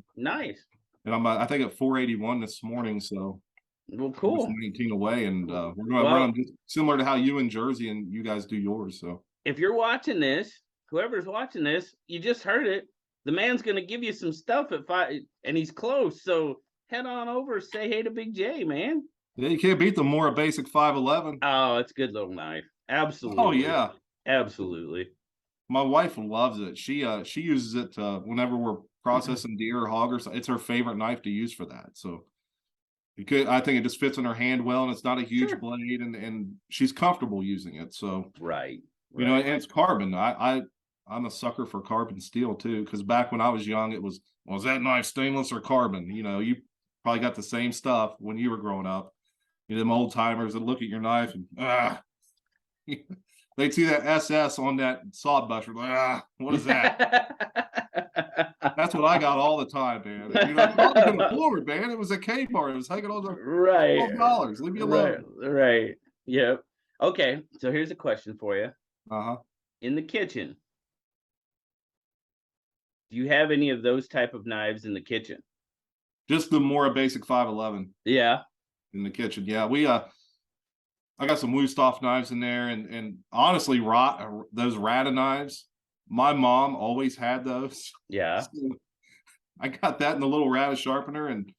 And I'm I think at 481 this morning, so well, cool. 19 away, and we're going to run them just similar to how you in Jersey and you guys do yours. So if you're watching this, whoever's watching this, you just heard it. The man's going to give you some stuff at 5, and he's close. So head on over, say hey to Big J, man. Yeah, you can't beat the more basic 511. Oh, it's a good little knife. Absolutely. Oh yeah, absolutely. My wife loves it. She uses it whenever we're processing deer or hog or something. It's her favorite knife to use for that. So I think it just fits in her hand well, and it's not a huge blade, and she's comfortable using it. So right. And it's carbon. I'm a sucker for carbon steel too, because back when I was young, it was that knife stainless or carbon? You probably got the same stuff when you were growing up. Them old timers that look at your knife and they'd see that SS on that saw busher, like, what is that? That's what I got all the time, man. I couldn't afford it, man. It was a K bar. It was hanging on the $12. Leave me alone. Right. Yep. Okay. So here's a question for you. Uh-huh. In the kitchen, do you have any of those type of knives in the kitchen? Just the more basic 511. Yeah. In the kitchen. Yeah. I got some Wüsthof knives in there, and honestly, those Rada knives, my mom always had those. Yeah. So I got that in the little Rada sharpener, and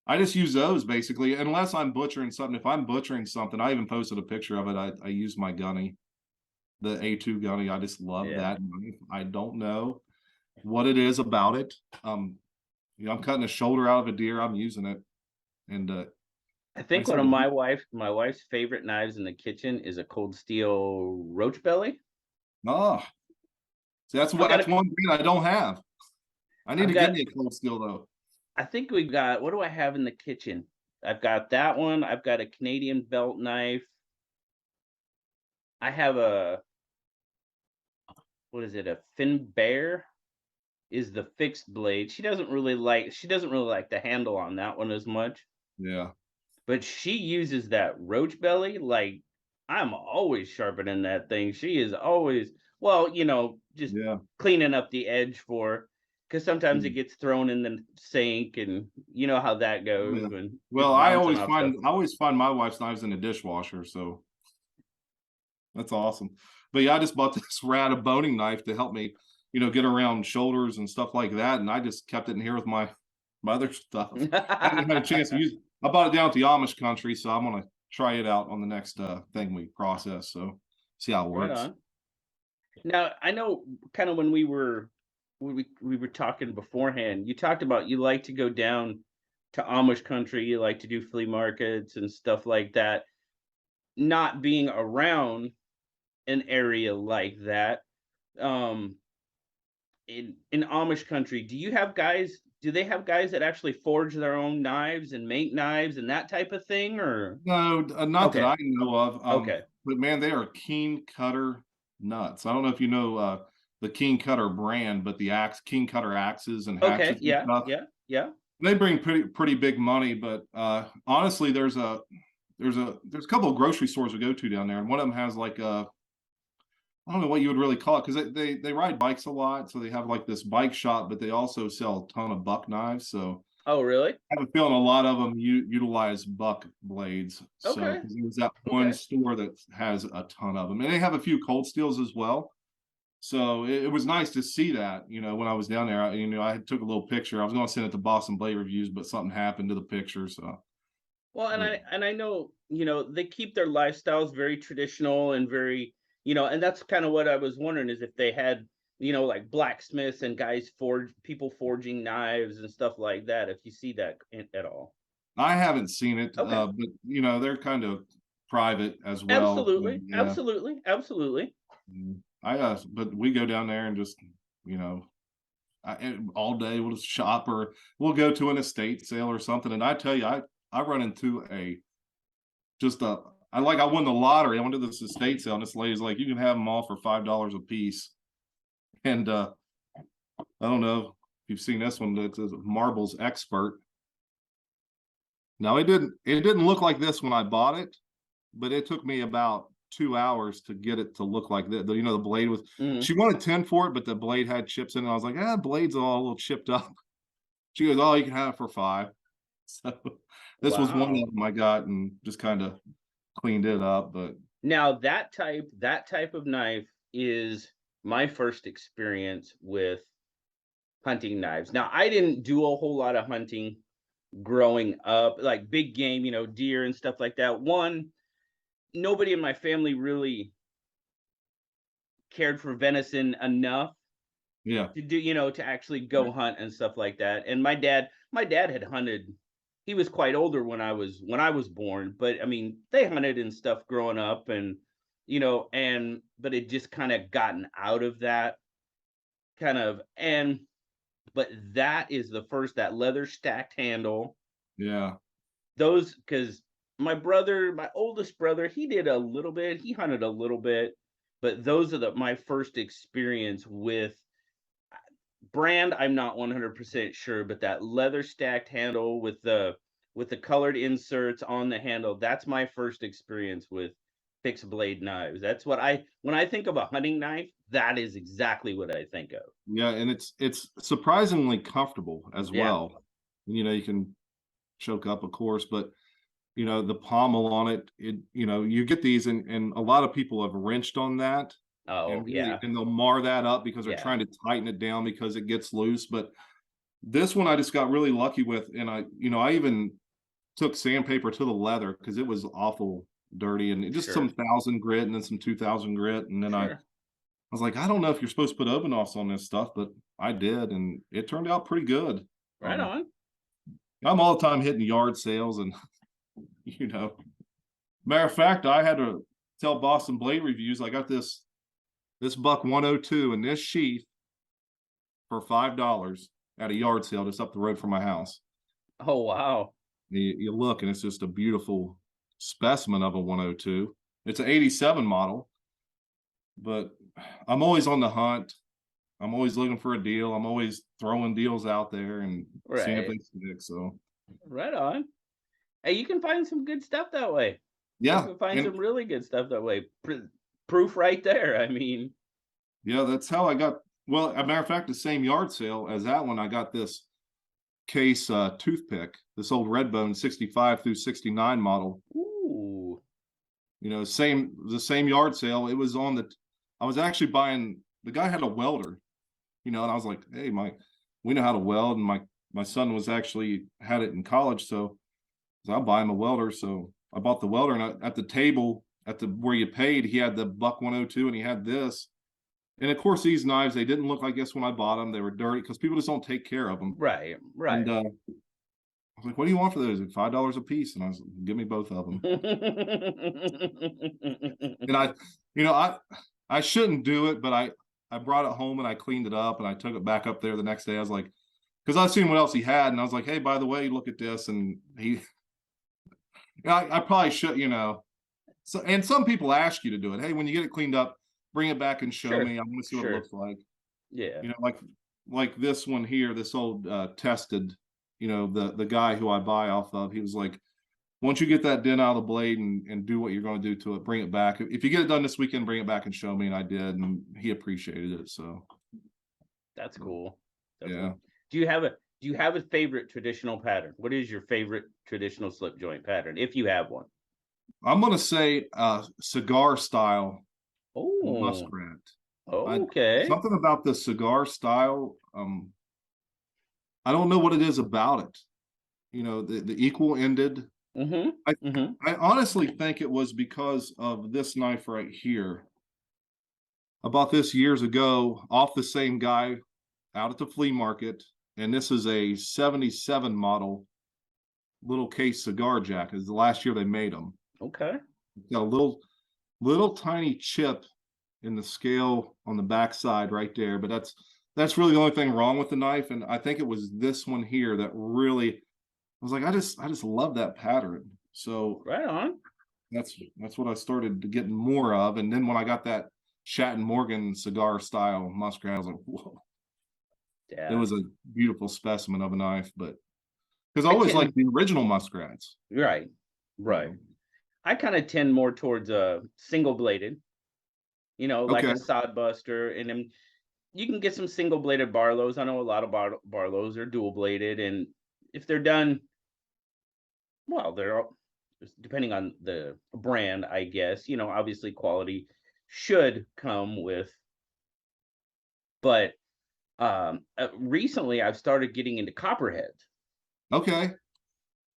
I just use those basically, unless I'm butchering something. If I'm butchering something, I even posted a picture of it. I use my gunny, the A2 gunny. I just love that knife. I don't know what it is about it. I'm cutting a shoulder out of a deer. I'm using it, and I think one of my wife's favorite knives in the kitchen is a cold steel roach belly. Oh, see, that's one thing I don't have. I need to get me a cold steel though. I think we got, what do I have in the kitchen? I've got that one. I've got a Canadian belt knife. I have a Fin Bear is the fixed blade. She doesn't really like the handle on that one as much. Yeah. But she uses that roach belly like I'm always sharpening that thing. She is always, just cleaning up the edge because sometimes it gets thrown in the sink, and you know how that goes. Yeah. I always find my wife's knives in the dishwasher, so that's awesome. But yeah, I just bought this Rada boning knife to help me, get around shoulders and stuff like that, and I just kept it in here with my other stuff. I haven't had a chance to use it. I bought it down at the Amish Country, so I'm gonna try it out on the next thing we process. So see how it works. Right on. Now I know kind of when we were talking beforehand, you talked about you like to go down to Amish Country, you like to do flea markets and stuff like that. Not being around an area like that, in Amish Country, do they have guys that actually forge their own knives and make knives and that type of thing, or? No, not that I know of. Okay. but man, they are keen cutter nuts. I don't know if you know the Keen Cutter brand, but the keen cutter axes and Okay. hatchets and Yeah. stuff. Yeah. Yeah. They bring pretty big money, but honestly, there's a couple of grocery stores we go to down there, and one of them has like a, I don't know what you would really call it, because they ride bikes a lot, so they have like this bike shop, but they also sell a ton of buck knives. So Oh, really? I have a feeling a lot of them utilize buck blades. So Okay. 'cause there's that one Okay. store that has a ton of them, and they have a few cold steels as well. So it was nice to see that, when I was down there. I took a little picture. I was going to send it to Boston Blade Reviews, but something happened to the picture. So, Well, and but I know, they keep their lifestyles very traditional and very, and that's kind of what I was wondering is if they had, like blacksmiths and guys people forging knives and stuff like that, if you see that at all. I haven't seen it, Okay. but they're kind of private as well. Absolutely. Yeah. Absolutely. Absolutely. But we go down there and just, you know, all day we'll just shop, or we'll go to an estate sale or something. And I tell you, I run into I won the lottery. I went to this estate sale, and this lady's like, you can have them all for $5 a piece. And I don't know if you've seen this one. It's a marbles expert. Now it didn't look like this when I bought it, but it took me about 2 hours to get it to look like that. The blade was, Mhm. she wanted 10 for it, but the blade had chips in it. I was like, blade's all a little chipped up. She goes, oh, you can have it for 5. So this was one Wow. of them I got and just kind of cleaned it up. But Now that type of knife is my first experience with hunting knives. Now, I didn't do a whole lot of hunting growing up, like big game, deer and stuff like that. One, nobody in my family really cared for venison enough yeah, to do, to actually go hunt and stuff like that. And my dad had hunted. He was quite older when I was born, but I mean, they hunted and stuff growing up, and but it just kind of gotten out of that kind of. And but that is the first, that leather stacked handle. yeah, Those, because my oldest brother, he did a little bit, he hunted a little bit, but those are my first experience with brand. I'm not 100% sure, but that leather stacked handle with the colored inserts on the handle, that's my first experience with fixed blade knives. That's what when I think of a hunting knife, that is exactly what I think of. yeah. And it's surprisingly comfortable as Yeah. well. You can choke up, of course, but the pommel on it, you get these, and a lot of people have wrenched on that, Oh, yeah. and they'll mar that up because they're Yeah. trying to tighten it down because it gets loose. But this one I just got really lucky with, and I even took sandpaper to the leather because it was awful dirty, and just some Sure. 1,000 grit and then some 2,000 grit, and then I Sure. was like, I don't know if you're supposed to put oven offs on this stuff, but I did, and it turned out pretty good. Right Um, on. I'm all the time hitting yard sales, and you know, matter of fact, I had to tell Boston Blade Reviews I got this buck 102 in this sheath for $5 at a yard sale just up the road from my house. Oh, wow. You look, and it's just a beautiful specimen of a 102. It's an 87 model, but I'm always on the hunt. I'm always looking for a deal. I'm always throwing deals out there and seeing if Right. they stick. So Right on. Hey, you can find some good stuff that way. You yeah, can find and some really good stuff that way. Proof right there. I mean, yeah, that's how I got. Well, as a matter of fact, the same yard sale as that one, I got this case toothpick, this old Redbone 65 through 69 model. ooh. The same yard sale. It was on the. I was actually buying. The guy had a welder, and I was like, "Hey, we know how to weld," and my son was actually had it in college, so I'll buy him a welder. So I bought the welder, and at the table where you paid, he had the buck 102, and he had this. And of course, these knives, they didn't look like this when I bought them. They were dirty because people just don't take care of them. Right. And Right. I was like, "What do you want for those?" Like, $5 a piece. And I was like, "Give me both of them." And I shouldn't do it, but I brought it home and I cleaned it up and I took it back up there the next day. I was like, because I seen what else he had, and I was like, "Hey, by the way, look at this." And I probably should, So, and some people ask you to do it. Hey, when you get it cleaned up, bring it back and show Sure. me. I want to see what it Sure. looks like. Yeah. You know, like this one here, this old tested, you know, the guy who I buy off of, he was like, once you get that dent out of the blade and do what you're going to do to it, bring it back. If you get it done this weekend, bring it back and show me. And I did, and he appreciated it. So That's cool. yeah. Do you have a favorite traditional pattern? What is your favorite traditional slip joint pattern, if you have one? I'm gonna say cigar style Oh, muskrat. okay. Something about the cigar style. I don't know what it is about it. You know, the equal ended. Mm-hmm. I honestly think it was because of this knife right here. I bought this years ago off the same guy out at the flea market, and this is a 77 model little case cigar jack. It's the last year they made them. Okay. It's got a little tiny chip in the scale on the back side right there, but that's really the only thing wrong with the knife. And I think it was this one here that really, I was like, I just love that pattern. So Right on. that's what I started getting more of. And then when I got that Shatton Morgan cigar style muskrat, I was like, whoa. Yeah. It was a beautiful specimen of a knife, but because I always like the original muskrats. Right. I kind of tend more towards a single bladed, like a sod buster, and then you can get some single bladed Barlows. I know a lot of Barlows are dual bladed, and if they're done well, they're depending on the brand, I guess. Obviously quality should come with, but recently I've started getting into copperheads. Okay.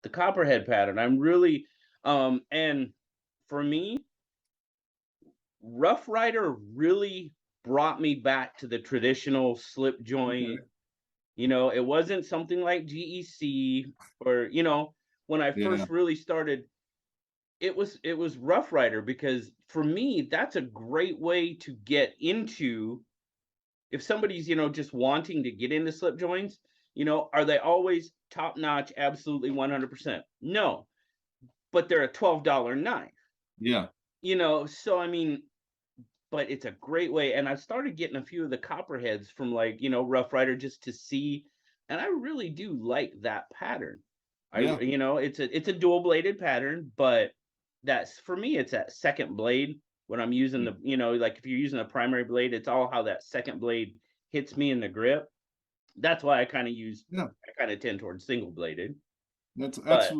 The copperhead pattern. I'm really and for me, Rough Rider really brought me back to the traditional slip joint. Okay. It wasn't something like GEC or, when I first really started, it was Rough Rider, because for me, that's a great way to get into, if somebody's, just wanting to get into slip joints, are they always top notch, absolutely 100%? No, but they're a $12 knife. Yeah. So I mean, but it's a great way. And I've started getting a few of the copperheads from Rough Rider just to see, and I really do like that pattern. Yeah. It's a dual bladed pattern, but that's for me, it's that second blade when I'm using the, like if you're using a primary blade, it's all how that second blade hits me in the grip. That's why I kind of tend towards single bladed. That's But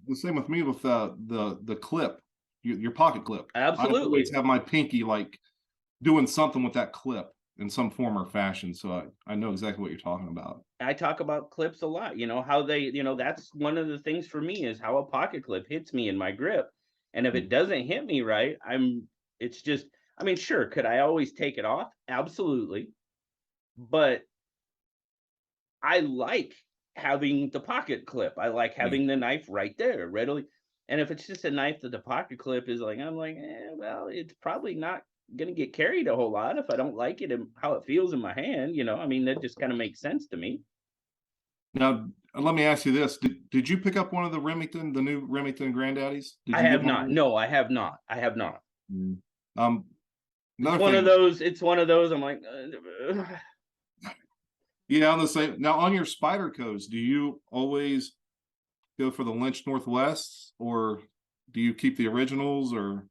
the same with me with the clip, your pocket clip. absolutely. I always have my pinky like doing something with that clip in some form or fashion. So I know exactly what you're talking about. I talk about clips a lot, how they, that's one of the things for me is how a pocket clip hits me in my grip. And if it doesn't hit me right, it's just, I mean, sure, could I always take it off? Absolutely. But I like having the pocket clip. I like having the knife right there readily. And if it's just a knife that the pocket clip is like, I'm like, well, it's probably not going to get carried a whole lot if I don't like it and how it feels in my hand. I mean, that just kind of makes sense to me. Now, let me ask you this. Did you pick up one of the new Remington Granddaddies? I have not. No, I have not. Another It's one of those. It's one of those. I'm like, yeah, I'm the same. Now, on your Spider codes, do you always go for the Lynch Northwest, or do you keep the originals, or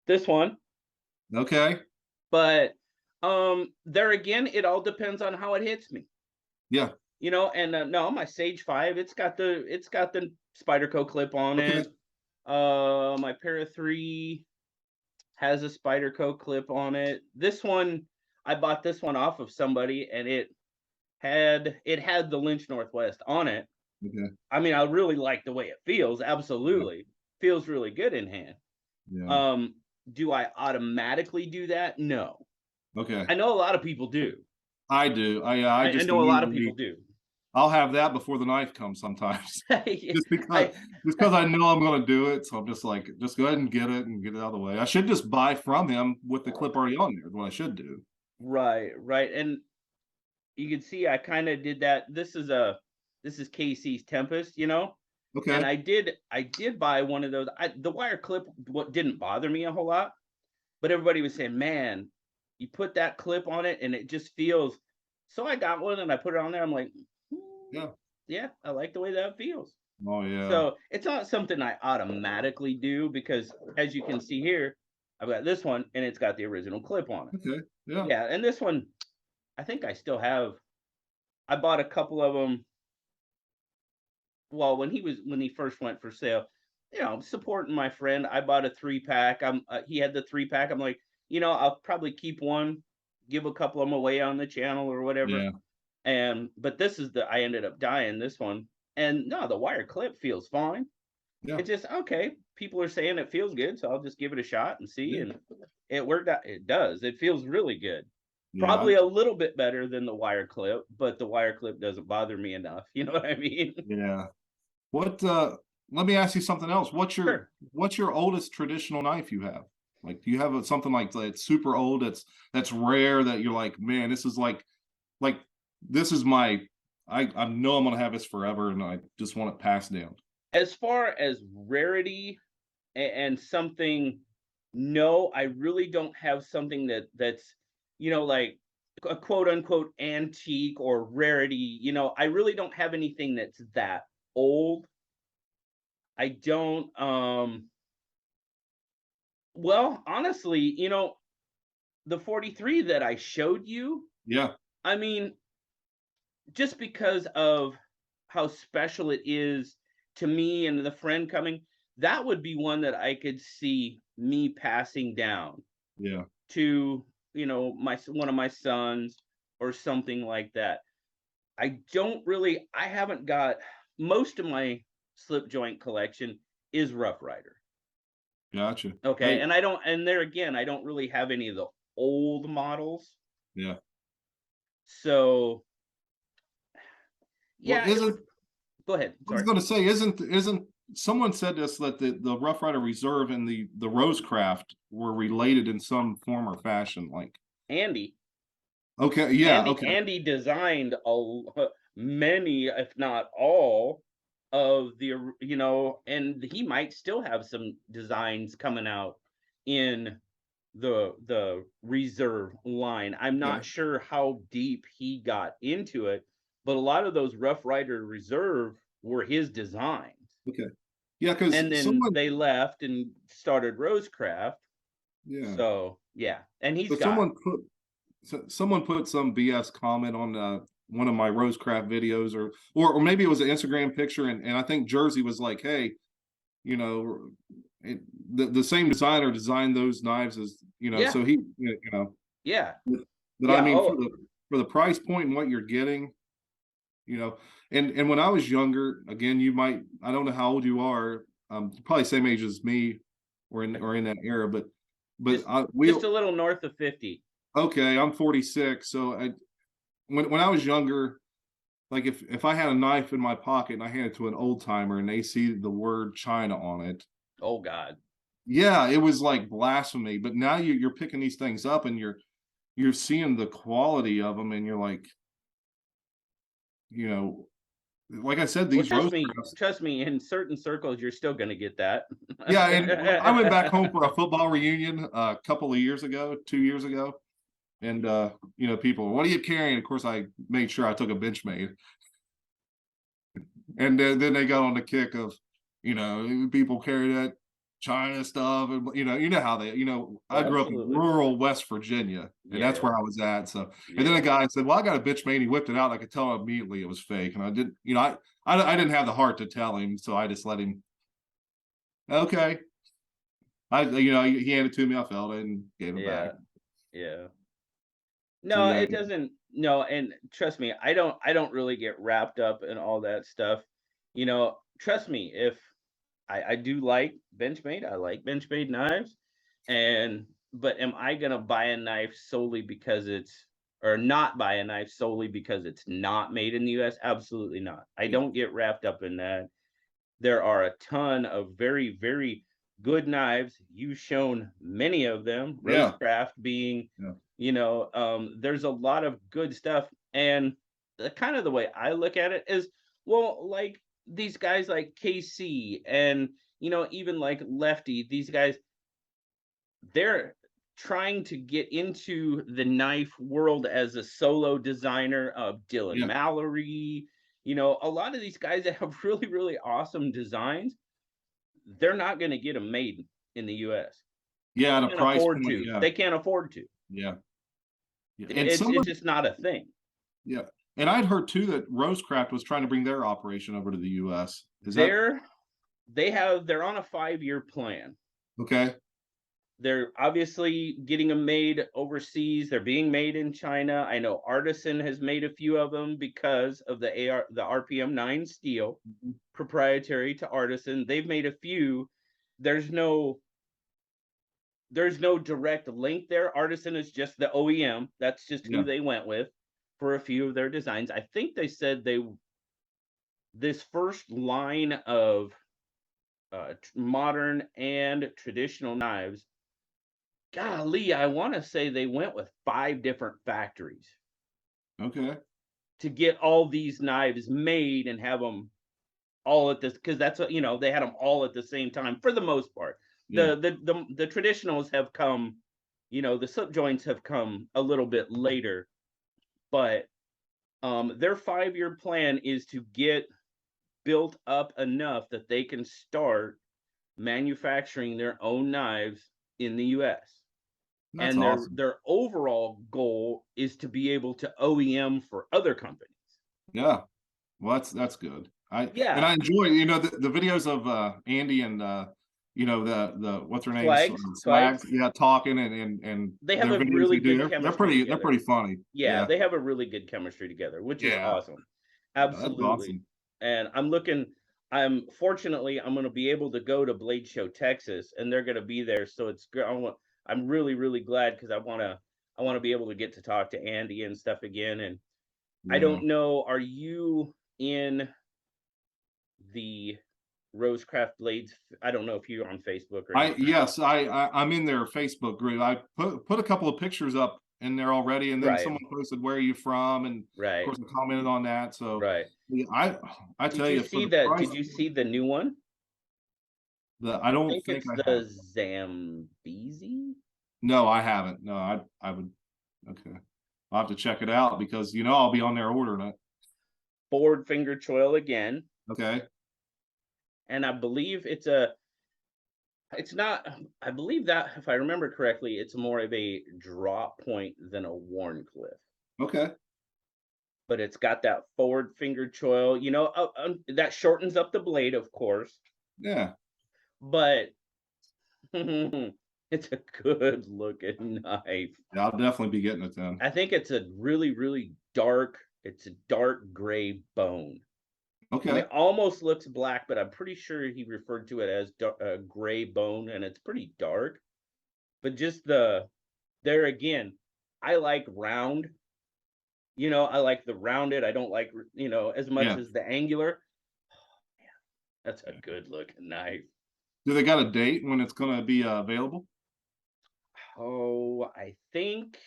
this one? Okay. But there again, it all depends on how it hits me. Yeah. And no, my Sage 5, it's got the Spyderco clip on it. My Para 3 has a Spyderco clip on it. This one, I bought this one off of somebody, and it had the Lynch Northwest on it. Okay. I mean, I really like the way it feels. Absolutely. Feels really good in hand. Yeah. Do I automatically do that? No. Okay. I know a lot of people do. I do. I just know a lot of people do. I'll have that before the knife comes sometimes. just because I know I'm going to do it. So I'm just like, just go ahead and get it out of the way. I should just buy from him with the clip already on there, is what I should do. Right. And you can see I kind of did that. This is KC's Tempest, Okay. And I did buy one of those. The wire clip didn't bother me a whole lot, but everybody was saying, man, you put that clip on it and it just feels. So I got one and I put it on there. I'm like, Yeah. yeah, I like the way that feels. Oh yeah. So it's not something I automatically do because, as you can see here, I've got this one and it's got the original clip on it. Okay. Yeah. Yeah, and this one, I think I still have. I bought a couple of them. Well, when he first went for sale, supporting my friend, I bought a 3-pack. He had the 3-pack. I'm like, I'll probably keep one, give a couple of them away on the channel or whatever. Yeah. But this is I ended up dying this one. And no, the wire clip feels fine. Yeah. It's just okay. People are saying it feels good, so I'll just give it a shot and see. Yeah. And it worked out. It does. It feels really good. Yeah. Probably a little bit better than the wire clip, but the wire clip doesn't bother me enough. You know what I mean? Yeah. What let me ask you something else. What's your oldest traditional knife you have? Like, do you have something like that's super old, that's rare, that you're like, man, this is like this is my I know I'm gonna have this forever and I just want it passed down. As far as rarity and something, no, I really don't have something that's like a quote unquote antique or rarity. I really don't have anything that's that old. I don't well, honestly, the 43 that I showed you, Yeah. I mean, just because of how special it is to me and the friend coming, that would be one that I could see me passing down Yeah. to, one of my sons or something like that. I haven't got most of my slip joint collection is Rough Rider. Gotcha. Okay. Hey. And there again, I don't really have any of the old models. Yeah. So Well, yeah, it isn't would. Go ahead. I was Sorry. going to say, isn't someone said this, that the Rough Rider Reserve and the Rosecraft were related in some form or fashion? Like, Andy. okay, yeah, okay, Andy designed many, if not all, of the and he might still have some designs coming out in the reserve line. I'm okay, not sure how deep he got into it, but a lot of those Rough Rider Reserve were his designs. okay, yeah, And because then someone, they left and started Rosecraft. yeah, So yeah, and he's but got. someone put some BS comment on one of my Rosecraft videos, or maybe it was an Instagram picture, and I think Jersey was like, hey, you know, the same designer designed those knives as, Yeah, so he, yeah, but I yeah. mean, Oh, for the price point and what you're getting, and when I was younger, again, I don't know how old you are, probably same age as me, or in that era, but just we just a little north of 50. okay, I'm 46, so when I was younger, like if I had a knife in my pocket and I handed it to an old timer and they see the word China on it, Oh God. yeah, it was like blasphemy. But now you're picking these things up and you're seeing the quality of them, and you're like, you know, like I said, Well, these roast crafts. trust me, in certain circles, you're still gonna get that. Yeah, and I went back home for a football reunion a couple of years ago, 2 years ago, and people, what are you carrying? Of course, I made sure I took a Benchmade, and then they got on the kick of, people carry that China stuff, and how they, I grew up in Absolutely. rural West Virginia, and that's Yeah, where I was at. So, and then a yeah. guy said, "Well, I got a Benchmade." He whipped it out. I could tell immediately it was fake, and I didn't, I didn't have the heart to tell him, so I just let him. Okay, he handed it to me. I felt it and gave it back. Yeah, yeah. So No, yeah, it doesn't. No, and trust me, I don't really get wrapped up in all that stuff. Trust me, if I do like Benchmade, I like Benchmade knives, but am I gonna buy a knife solely because it's or not buy a knife solely because it's not made in the US? Absolutely not. I yeah, don't get wrapped up in that. There are a ton of very, very good knives. You've shown many of them, yeah, Rosecraft being, yeah, there's a lot of good stuff. And kind of the way I look at it is, well, like these guys like KC and, even like Lefty, these guys, they're trying to get into the knife world as a solo designer. Of Dylan Yeah. Mallory, a lot of these guys that have really, really awesome designs, they're not going to get them made in the US. Yeah, at a Can't price afford point. to. Yeah. They can't afford to. Yeah. Yeah. And It's just not a thing. yeah. And I'd heard too that Rosecraft was trying to bring their operation over to the US. Is that They're on a 5-year plan. okay? They're obviously getting them made overseas. They're being made in China. I know Artisan has made a few of them because of the RPM 9 steel, proprietary to Artisan. They've made a few. There's no direct link there. Artisan is just the OEM. That's just who they went with for a few of their designs. I think they said this first line of modern and traditional knives, golly, I want to say they went with 5 different factories. Okay. To get all these knives made and have them all at this, because that's what, they had them all at the same time for the most part. Yeah. The traditionals have come, the slip joints have come a little bit later, but their 5-year plan is to get built up enough that they can start manufacturing their own knives in the US. That's And awesome. their overall goal is to be able to OEM for other companies. Yeah. Well, that's good. I enjoy, the videos of Andy and the what's her name? Swags. Yeah, talking and they have their a videos really they do. good chemistry. They're pretty funny. Yeah, they have a really good chemistry together, which is awesome. Absolutely. That's awesome. And fortunately I'm going to be able to go to Blade Show Texas, and they're going to be there, so I'm really, really glad, because I want to be able to get to talk to Andy and stuff again. And I don't know, are you in the Rosecraft Blades? I don't know if you're on Facebook or anything. Yes, I'm in their Facebook group. I put a couple of pictures up in there already, and then someone posted where are you from, and of course I commented on that. So I tell you, did you see the new one? I don't think it's the Zambezi. No, I haven't. No, I would. Okay, I'll have to check it out, because I'll be on there ordering it. Forward finger choil again. Okay. And I believe it's not, I believe that, if I remember correctly, it's more of a drop point than a Wharncliffe. Okay. But it's got that forward finger choil, that shortens up the blade, of course. Yeah. But it's a good looking knife. Yeah, I'll definitely be getting it then. I think it's a really, really dark gray bone. Okay. It almost looks black, but I'm pretty sure he referred to it as a gray bone, and it's pretty dark. But just there again, I like round. I like the rounded. I don't like, as much as the angular. Oh, man, that's a good looking knife. Do they got a date when it's going to be available? Oh, I think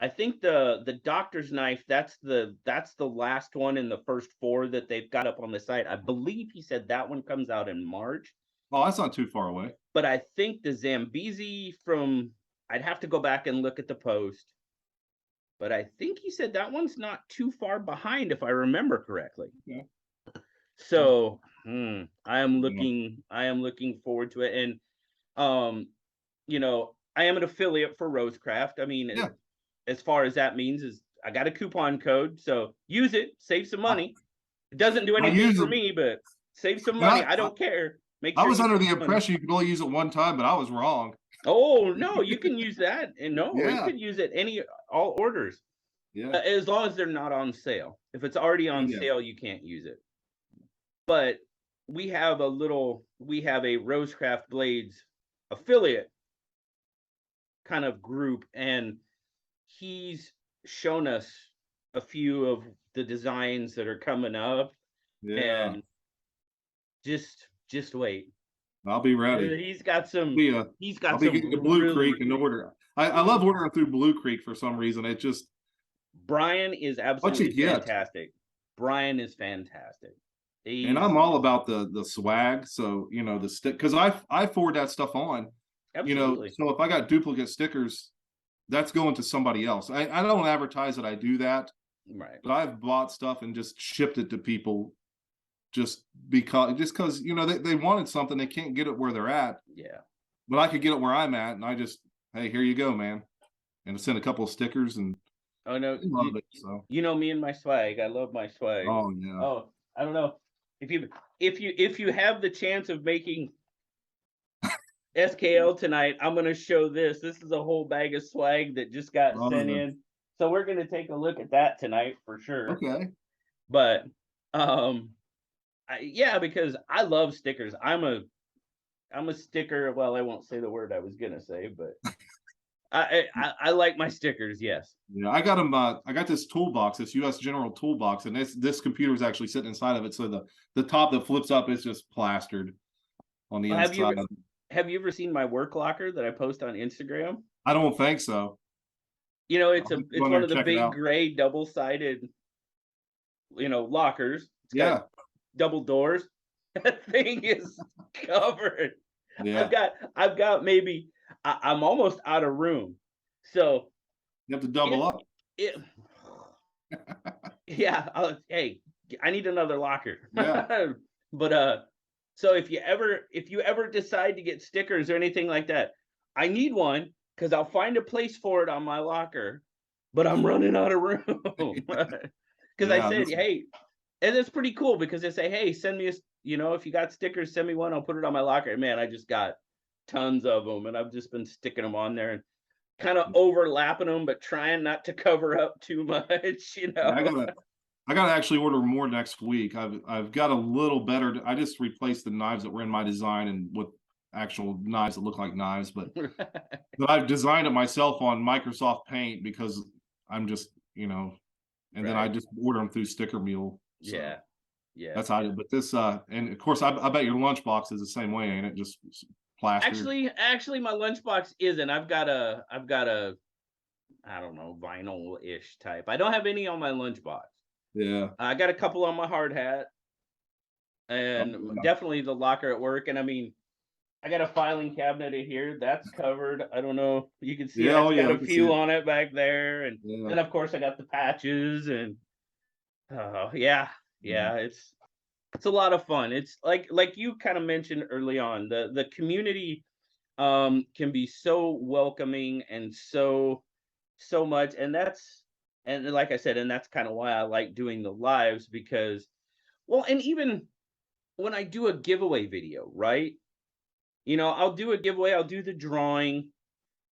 the doctor's knife, that's the last one in the first 4 that they've got up on the site. I believe he said that one comes out in March. Oh, that's not too far away. But I think the Zambezi I'd have to go back and look at the post. But I think he said that one's not too far behind, if I remember correctly. Yeah. So I am looking forward to it. And I am an affiliate for Rosecraft. I mean, as far as that means, is I got a coupon code, so use it, save some money. It doesn't do anything for me, but save some money. I don't care. I was under the impression you could only use it one time, but I was wrong. Oh no, you can use that, and you can use it all orders. Yeah, as long as they're not on sale. If it's already on sale, you can't use it. But we have a Rosecraft Blades affiliate kind of group, and he's shown us a few of the designs that are coming up. Yeah. And just wait. I'll be ready. He's got some. I'll be getting to Blue Creek and order. I love ordering through Blue Creek for some reason. It just. Brian is absolutely fantastic. Brian is fantastic. And I'm all about the swag. So, you know, the stick, because I forward that stuff on, you know, Absolutely. so if I got duplicate stickers, that's going to somebody else. I don't advertise that I do that, Right. but I've bought stuff and just shipped it to people just because, you know, they wanted something, they can't get it where they're at, Yeah. but I could get it where I'm at, and I just, hey, here you go, man. And I sent a couple of stickers and Oh no, they love it. So, you know me and my swag. I love my swag. oh yeah. Oh, I don't know if you have the chance of making SKL tonight, I'm gonna show this. This is a whole bag of swag that just got sent Oh, in. So we're gonna take a look at that tonight for sure. okay. But yeah, because I love stickers. I'm a sticker. Well, I won't say the word I was gonna say, but I like my stickers. Yes. Yeah, I got them. I got this toolbox, this US General toolbox, and this computer is actually sitting inside of it. So the top that flips up is just plastered on the Well, inside. have you ever seen my work locker that I post on Instagram? I don't think so. You know, I'll have to go it's in there one and of the check it big out. gray double-sided, you know, lockers. It's got Yeah, double doors. That thing is covered. yeah. I've got maybe I'm almost out of room. So You have to double it up. it yeah, hey, I need another locker. Yeah. But so if you ever decide to get stickers or anything like that, I need one because I'll find a place for it on my locker, but I'm running out of room. Because I Yeah. said, hey, and it's pretty cool because they say, hey, send me you know, if you got stickers, send me one. I'll put it on my locker. And man, I just got tons of them, and I've just been sticking them on there and kind of overlapping them, but trying not to cover up too much, you Yeah, know. I gotta actually order more next week. I've got a little better. I just replaced the knives that were in my design and with actual knives that look like knives, but I've designed it myself on Microsoft Paint because I'm just, you know, and then I Right. just order them through Sticker Mule. So Yeah. Yeah. that's how I do. But this, and of course, I bet your lunchbox is the same way, ain't it? Just plastered. Actually, my lunchbox isn't. I've got a, I don't know, vinyl-ish type. I don't have any on my lunchbox. Yeah. I got a couple on my hard hat, Oh, and yeah. definitely the locker at work. And I mean, I got a filing cabinet in here that's covered. I don't know. You can see Yeah. Oh, it's got yeah. I a can see few it. on it back there, and Yeah. then of course I got the patches and yeah, Yeah. yeah. It's a lot of fun. It's like you kind of mentioned early on. The community can be so welcoming and so much, and that's and like I said, and that's kind of why I like doing the lives because well, and even when I do a giveaway video, right? You know, I'll do a giveaway, I'll do the drawing,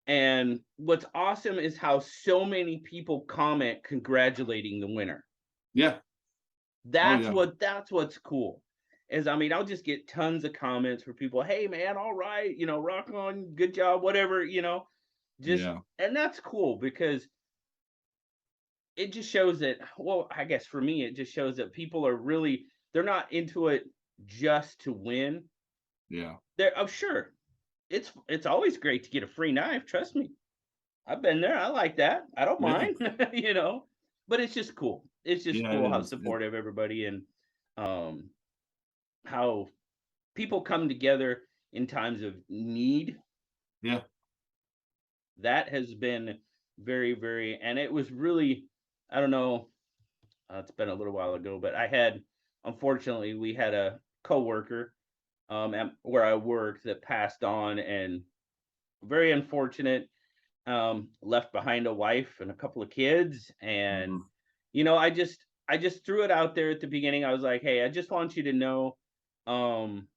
and what's awesome is how so many people comment congratulating the winner. Yeah. Oh, yeah. That's what's cool. Is I mean, I'll just get tons of comments for people, hey man, all right, you know, rock on, good job, whatever, you know, just Yeah. and that's cool because it just shows that, well, I guess for me, it just shows that people are really they're not into it just to win. Yeah. They're I'm sure it's always great to get a free knife, trust me. I've been there. I like that. I don't Yeah. mind, you know. But it's just cool. It's just Yeah. cool It how is. supportive everybody and um how people come together in times of need. Yeah. That has been very and it was really I don't know, it's been a little while ago, but I had unfortunately we had a coworker where I worked that passed on and very unfortunate left behind a wife and a couple of kids and Mhm. you know I just threw it out there at the beginning. I was like, hey, I just want you to know um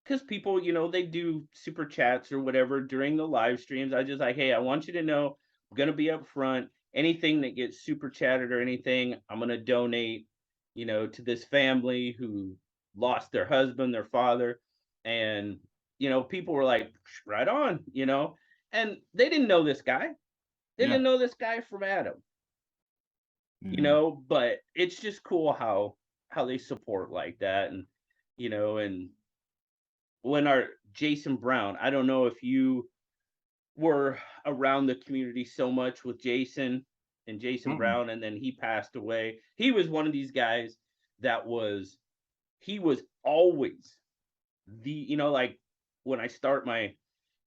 because people, you know, they do super chats or whatever during the live streams. I just like, hey, I want you to know I'm gonna be up front. Anything that gets super chatted or anything, I'm gonna donate, you know, to this family who lost their husband, their father, and you know, people were like, right on, you know, and they didn't know this guy. They Yeah. didn't know this guy from Adam, you Yeah. know, but it's just cool how they support like that, and you know, and when our Jason Brown, I don't know if you were around the community so much with Jason and Jason Mm-mm. Brown, and then he passed away. He was one of these guys that was he was always the, like when I start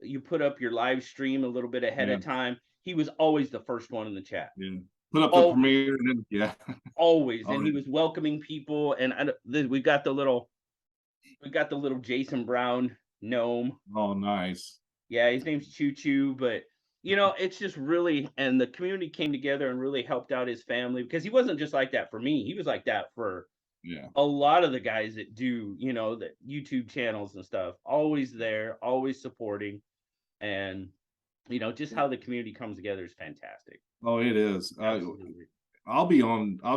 you put up your live stream a little bit ahead Yeah. of time. He was always the first one in the chat. Yeah. Put up the Always, premiere and then yeah. always, Oh, and he was welcoming people. And we got the little Jason Brown gnome. oh, nice. Yeah, his name's Choo Choo, but it's just really, and the community came together and really helped out his family, because he wasn't just like that for me. He was like that for Yeah. a lot of the guys that do, the YouTube channels and stuff. Always there, always supporting, and just how the community comes together is fantastic. Oh, it is. Absolutely. I'll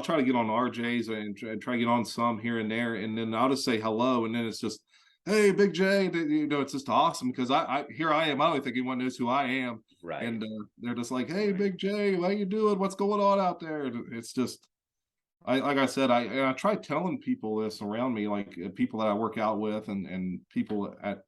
try to get on RJ's and try to get on some here and there, and then I'll just say hello, and then it's just, hey, Big J. It's just awesome because I am. I don't think anyone knows who I am, Right? And they're just like, hey, Big J, how you doing? What's going on out there? And it's just, like I said, I try telling people this around me, like people that I work out with, and people at,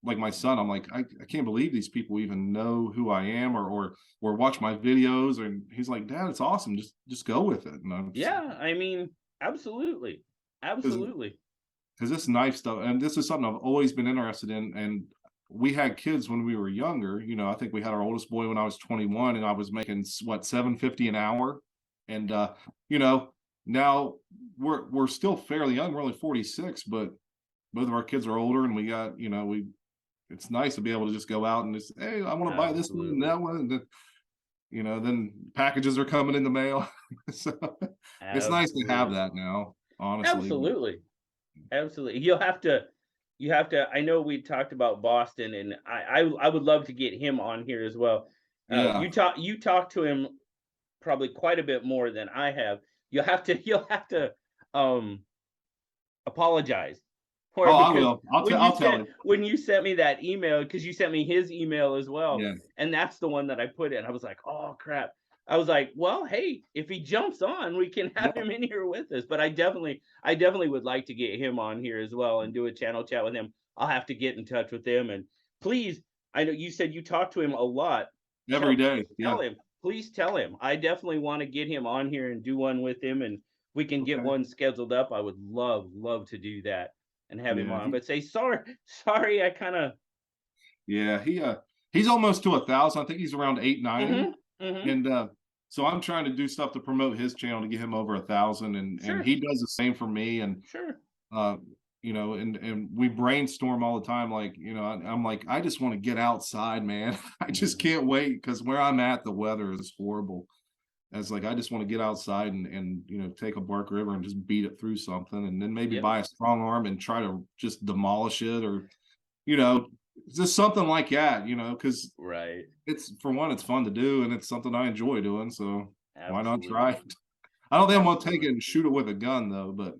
like my son. I'm like, I can't believe these people even know who I am or watch my videos. And he's like, Dad, it's awesome. Just go with it. And yeah, I mean, absolutely. Because this knife stuff, and this is something I've always been interested in. And we had kids when we were younger. I think we had our oldest boy when I was 21, and I was making what, $7.50 an hour. And now we're still fairly young. We're only 46, but both of our kids are older, and we got, it's nice to be able to just go out and just, hey, I want to buy this one and that one, and then, then packages are coming in the mail. So it's nice to have that now, honestly. Absolutely. You have to, I know we talked about Boston, and I would love to get him on here as well. Yeah. You talk to him probably quite a bit more than I have. You'll have to apologize. Oh, I will. I'll tell him. When you sent me that email, because you sent me his email as well. Yeah. And that's the one that I put in. I was like, oh crap. I was like, well, hey, if he jumps on, we can have him in here with us. But I definitely would like to get him on here as well and do a channel chat with him. I'll have to get in touch with him. And please, I know you said you talk to him a lot. Every day. Tell him. Please tell him. I definitely want to get him on here and do one with him, and we can get one scheduled up. I would love to do that and have him on. But say sorry, I kind of. Yeah, he's almost to 1,000. I think he's around 890. And so I'm trying to do stuff to promote his channel to get him over 1,000, and he does the same for me. And and we brainstorm all the time. Like, I'm like, I just want to get outside, man. I just can't wait, because where I'm at, the weather is horrible. It's like, I just want to get outside and take a Bark River and just beat it through something, and then maybe buy a strong arm and try to just demolish it, or just something like that, because it's, for one, it's fun to do, and it's something I enjoy doing, so why not try it? I don't think I'm gonna take it and shoot it with a gun though, but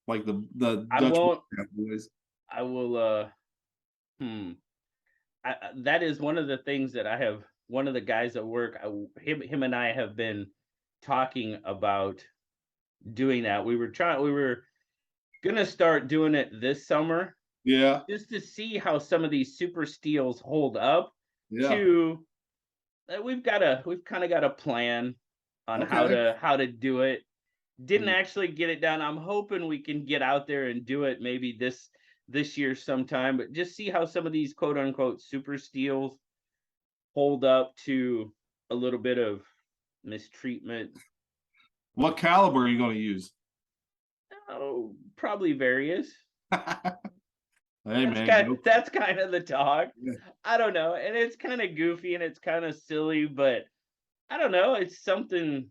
like the Dutch boys. I will that is one of the things that I have, one of the guys at work, him and I have been talking about doing that. We were gonna start doing it this summer. Yeah. Just to see how some of these super steels hold up. Yeah. We've kind of got a plan on how to do it. Didn't actually get it done. I'm hoping we can get out there and do it maybe this year sometime, but just see how some of these quote unquote super steels hold up to a little bit of mistreatment. What caliber are you going to use? Oh, probably various. Hey, that's kind of the talk. Yeah. I don't know, and it's kind of goofy and it's kind of silly, but I don't know. It's something.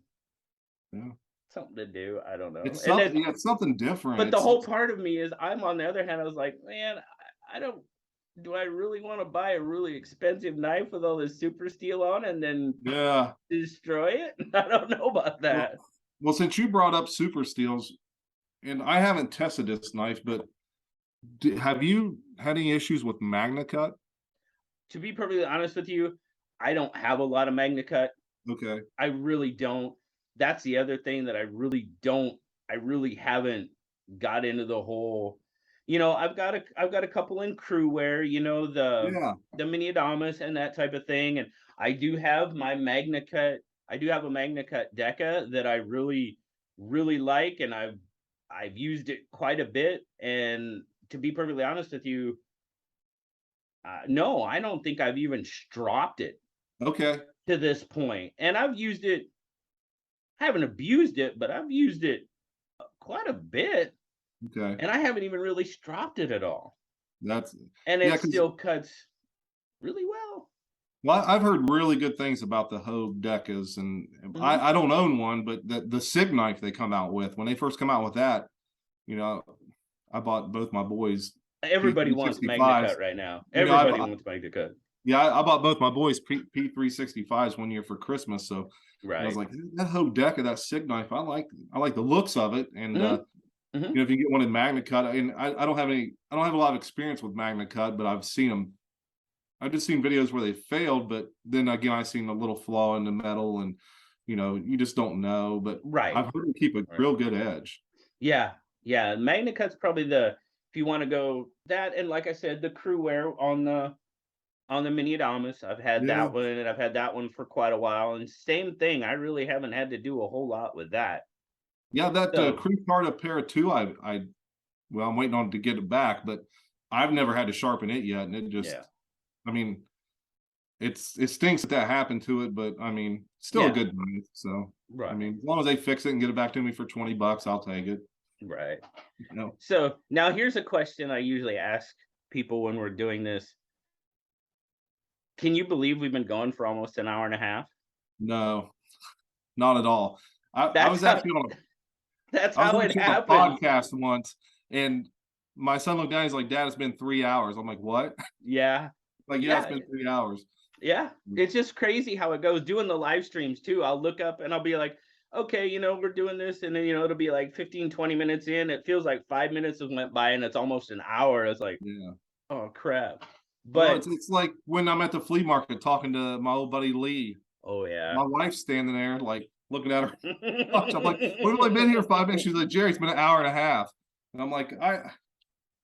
Yeah. Something to do. I don't know. It's something, it's something different. But the whole part of me is, I'm on the other hand, I was like, man, I don't. Do I really want to buy a really expensive knife with all this super steel on and then destroy it? I don't know about that. Well, since you brought up super steels, and I haven't tested this knife, but have you had any issues with MagnaCut? To be perfectly honest with you, I don't have a lot of MagnaCut. Okay. I really don't. That's the other thing that I really haven't got into the whole. I've got a couple in crew wear, the mini Adamas and that type of thing, and I do have my MagnaCut. I do have a MagnaCut Deca that I really really like, and I've used it quite a bit. And to be perfectly honest with you, no, I don't think I've even stropped it Okay. to this point. And I've used it, I haven't abused it, but I've used it quite a bit, Okay. and I haven't even really stropped it at all. That's And yeah, it because still cuts really well. well, I've heard really good things about the Hogue Decas, and Mhm. I don't own one, but the Sig knife they come out with, when they first come out with that, you know, I bought both my boys Everybody wants Magna P365s. Cut right now. You know, Everybody wants Magna Cut. yeah, I bought both my boys P365s one year for Christmas. So I was Right. like, that Hogue Deca, that Sig knife, I like the looks of it, and Mhm. Mhm. you know, if you get one in Magna Cut, and I don't have a lot of experience with Magna Cut, but I've seen them. I've just seen videos where they failed, but then again, I've seen a little flaw in the metal, and you know, you just don't know. But Right. I've heard them keep a Right. real good edge. Yeah. Yeah. Magna Cut's probably if you want to go that, and like I said, the crew wear on the Mini Adamas. I've had Yeah, that one, and I've had that one for quite a while. And same thing, I really haven't had to do a whole lot with that. yeah, that So crew card of Para 2, well, I'm waiting on to get it back, but I've never had to sharpen it yet, and it just, yeah. I mean, it stinks that happened to it, but I mean, still a Yeah. good knife. So I Right. mean, as long as they fix it and get it back to me for $20, I'll take it. Right. You know, So now here's a question I usually ask people when we're doing this. Can you believe we've been going for almost an hour and a half? no, not at all. I That's was how actually on that's I was how it actually on a happened. podcast once, and my son looked down, he's like, "Dad, it's been 3 hours." I'm like, "What?" Yeah. Like, "Yeah, it's Yeah. been 3 hours." Yeah. Mm. It's just crazy how it goes. Doing the live streams too. I'll look up and I'll be like, okay, we're doing this, and then it'll be like 15, 20 minutes in. It feels like 5 minutes have went by and it's almost an hour. It's like, Yeah. oh crap. Well, But it's like when I'm at the flea market talking to my old buddy Lee. oh yeah. My wife's standing there, like, looking at her watch. I'm like, "We've only been here 5 minutes." She's like, "Jerry, it's been an hour and a half." And I'm like, "I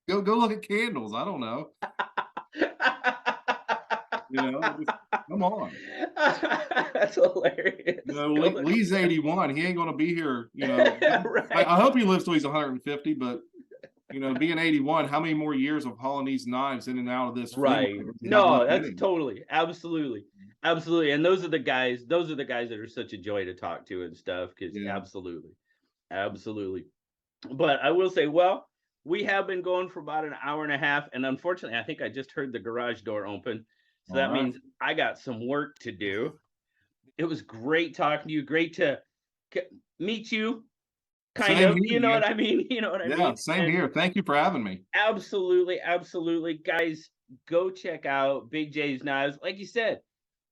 go look at candles. I don't know." You know, just come on. That's hilarious. You know, Go look Lee's at 81. He ain't gonna be here, you know. that. I Right. hope he lives till he's 150, but you know, being 81, how many more years of hauling these knives in and out of this flea Right. market does he have No, left in that's him? totally, absolutely, absolutely. And those are the guys that are such a joy to talk to and stuff. Because Yeah. absolutely, absolutely. But I will say, well, we have been going for about an hour and a half, and unfortunately, I think I just heard the garage door open, so All that right. means I got some work to do. It was great talking to you. Great to meet you, kind Same of. here, You know what man. I mean? You know what I Yeah, mean? same And here. Thank you for having me. absolutely, absolutely, guys, go check out BigJ's knives. Like you said,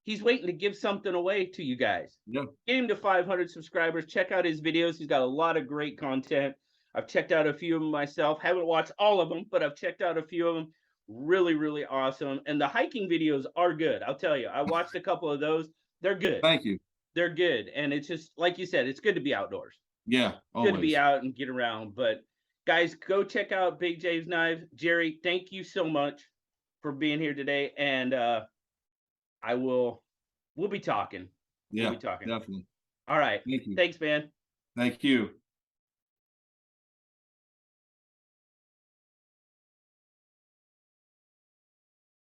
he's waiting to give something away to you guys. Yeah. Get him to 500 subscribers. Check out his videos. He's got a lot of great content. I've checked out a few of them myself. Haven't watched all of them, but I've checked out a few of them. Really, really awesome. And the hiking videos are good. I'll tell you. I watched a couple of those. They're good. Thank you. They're good. And it's just like you said, it's good to be outdoors. Yeah, Good to be always. out and get around. But guys, go check out BigJ's Knives. Jerry, thank you so much for being here today. And I will we'll be talking. We'll Yeah, be talking. definitely. All right. Thank you. Thanks, man. Thank you.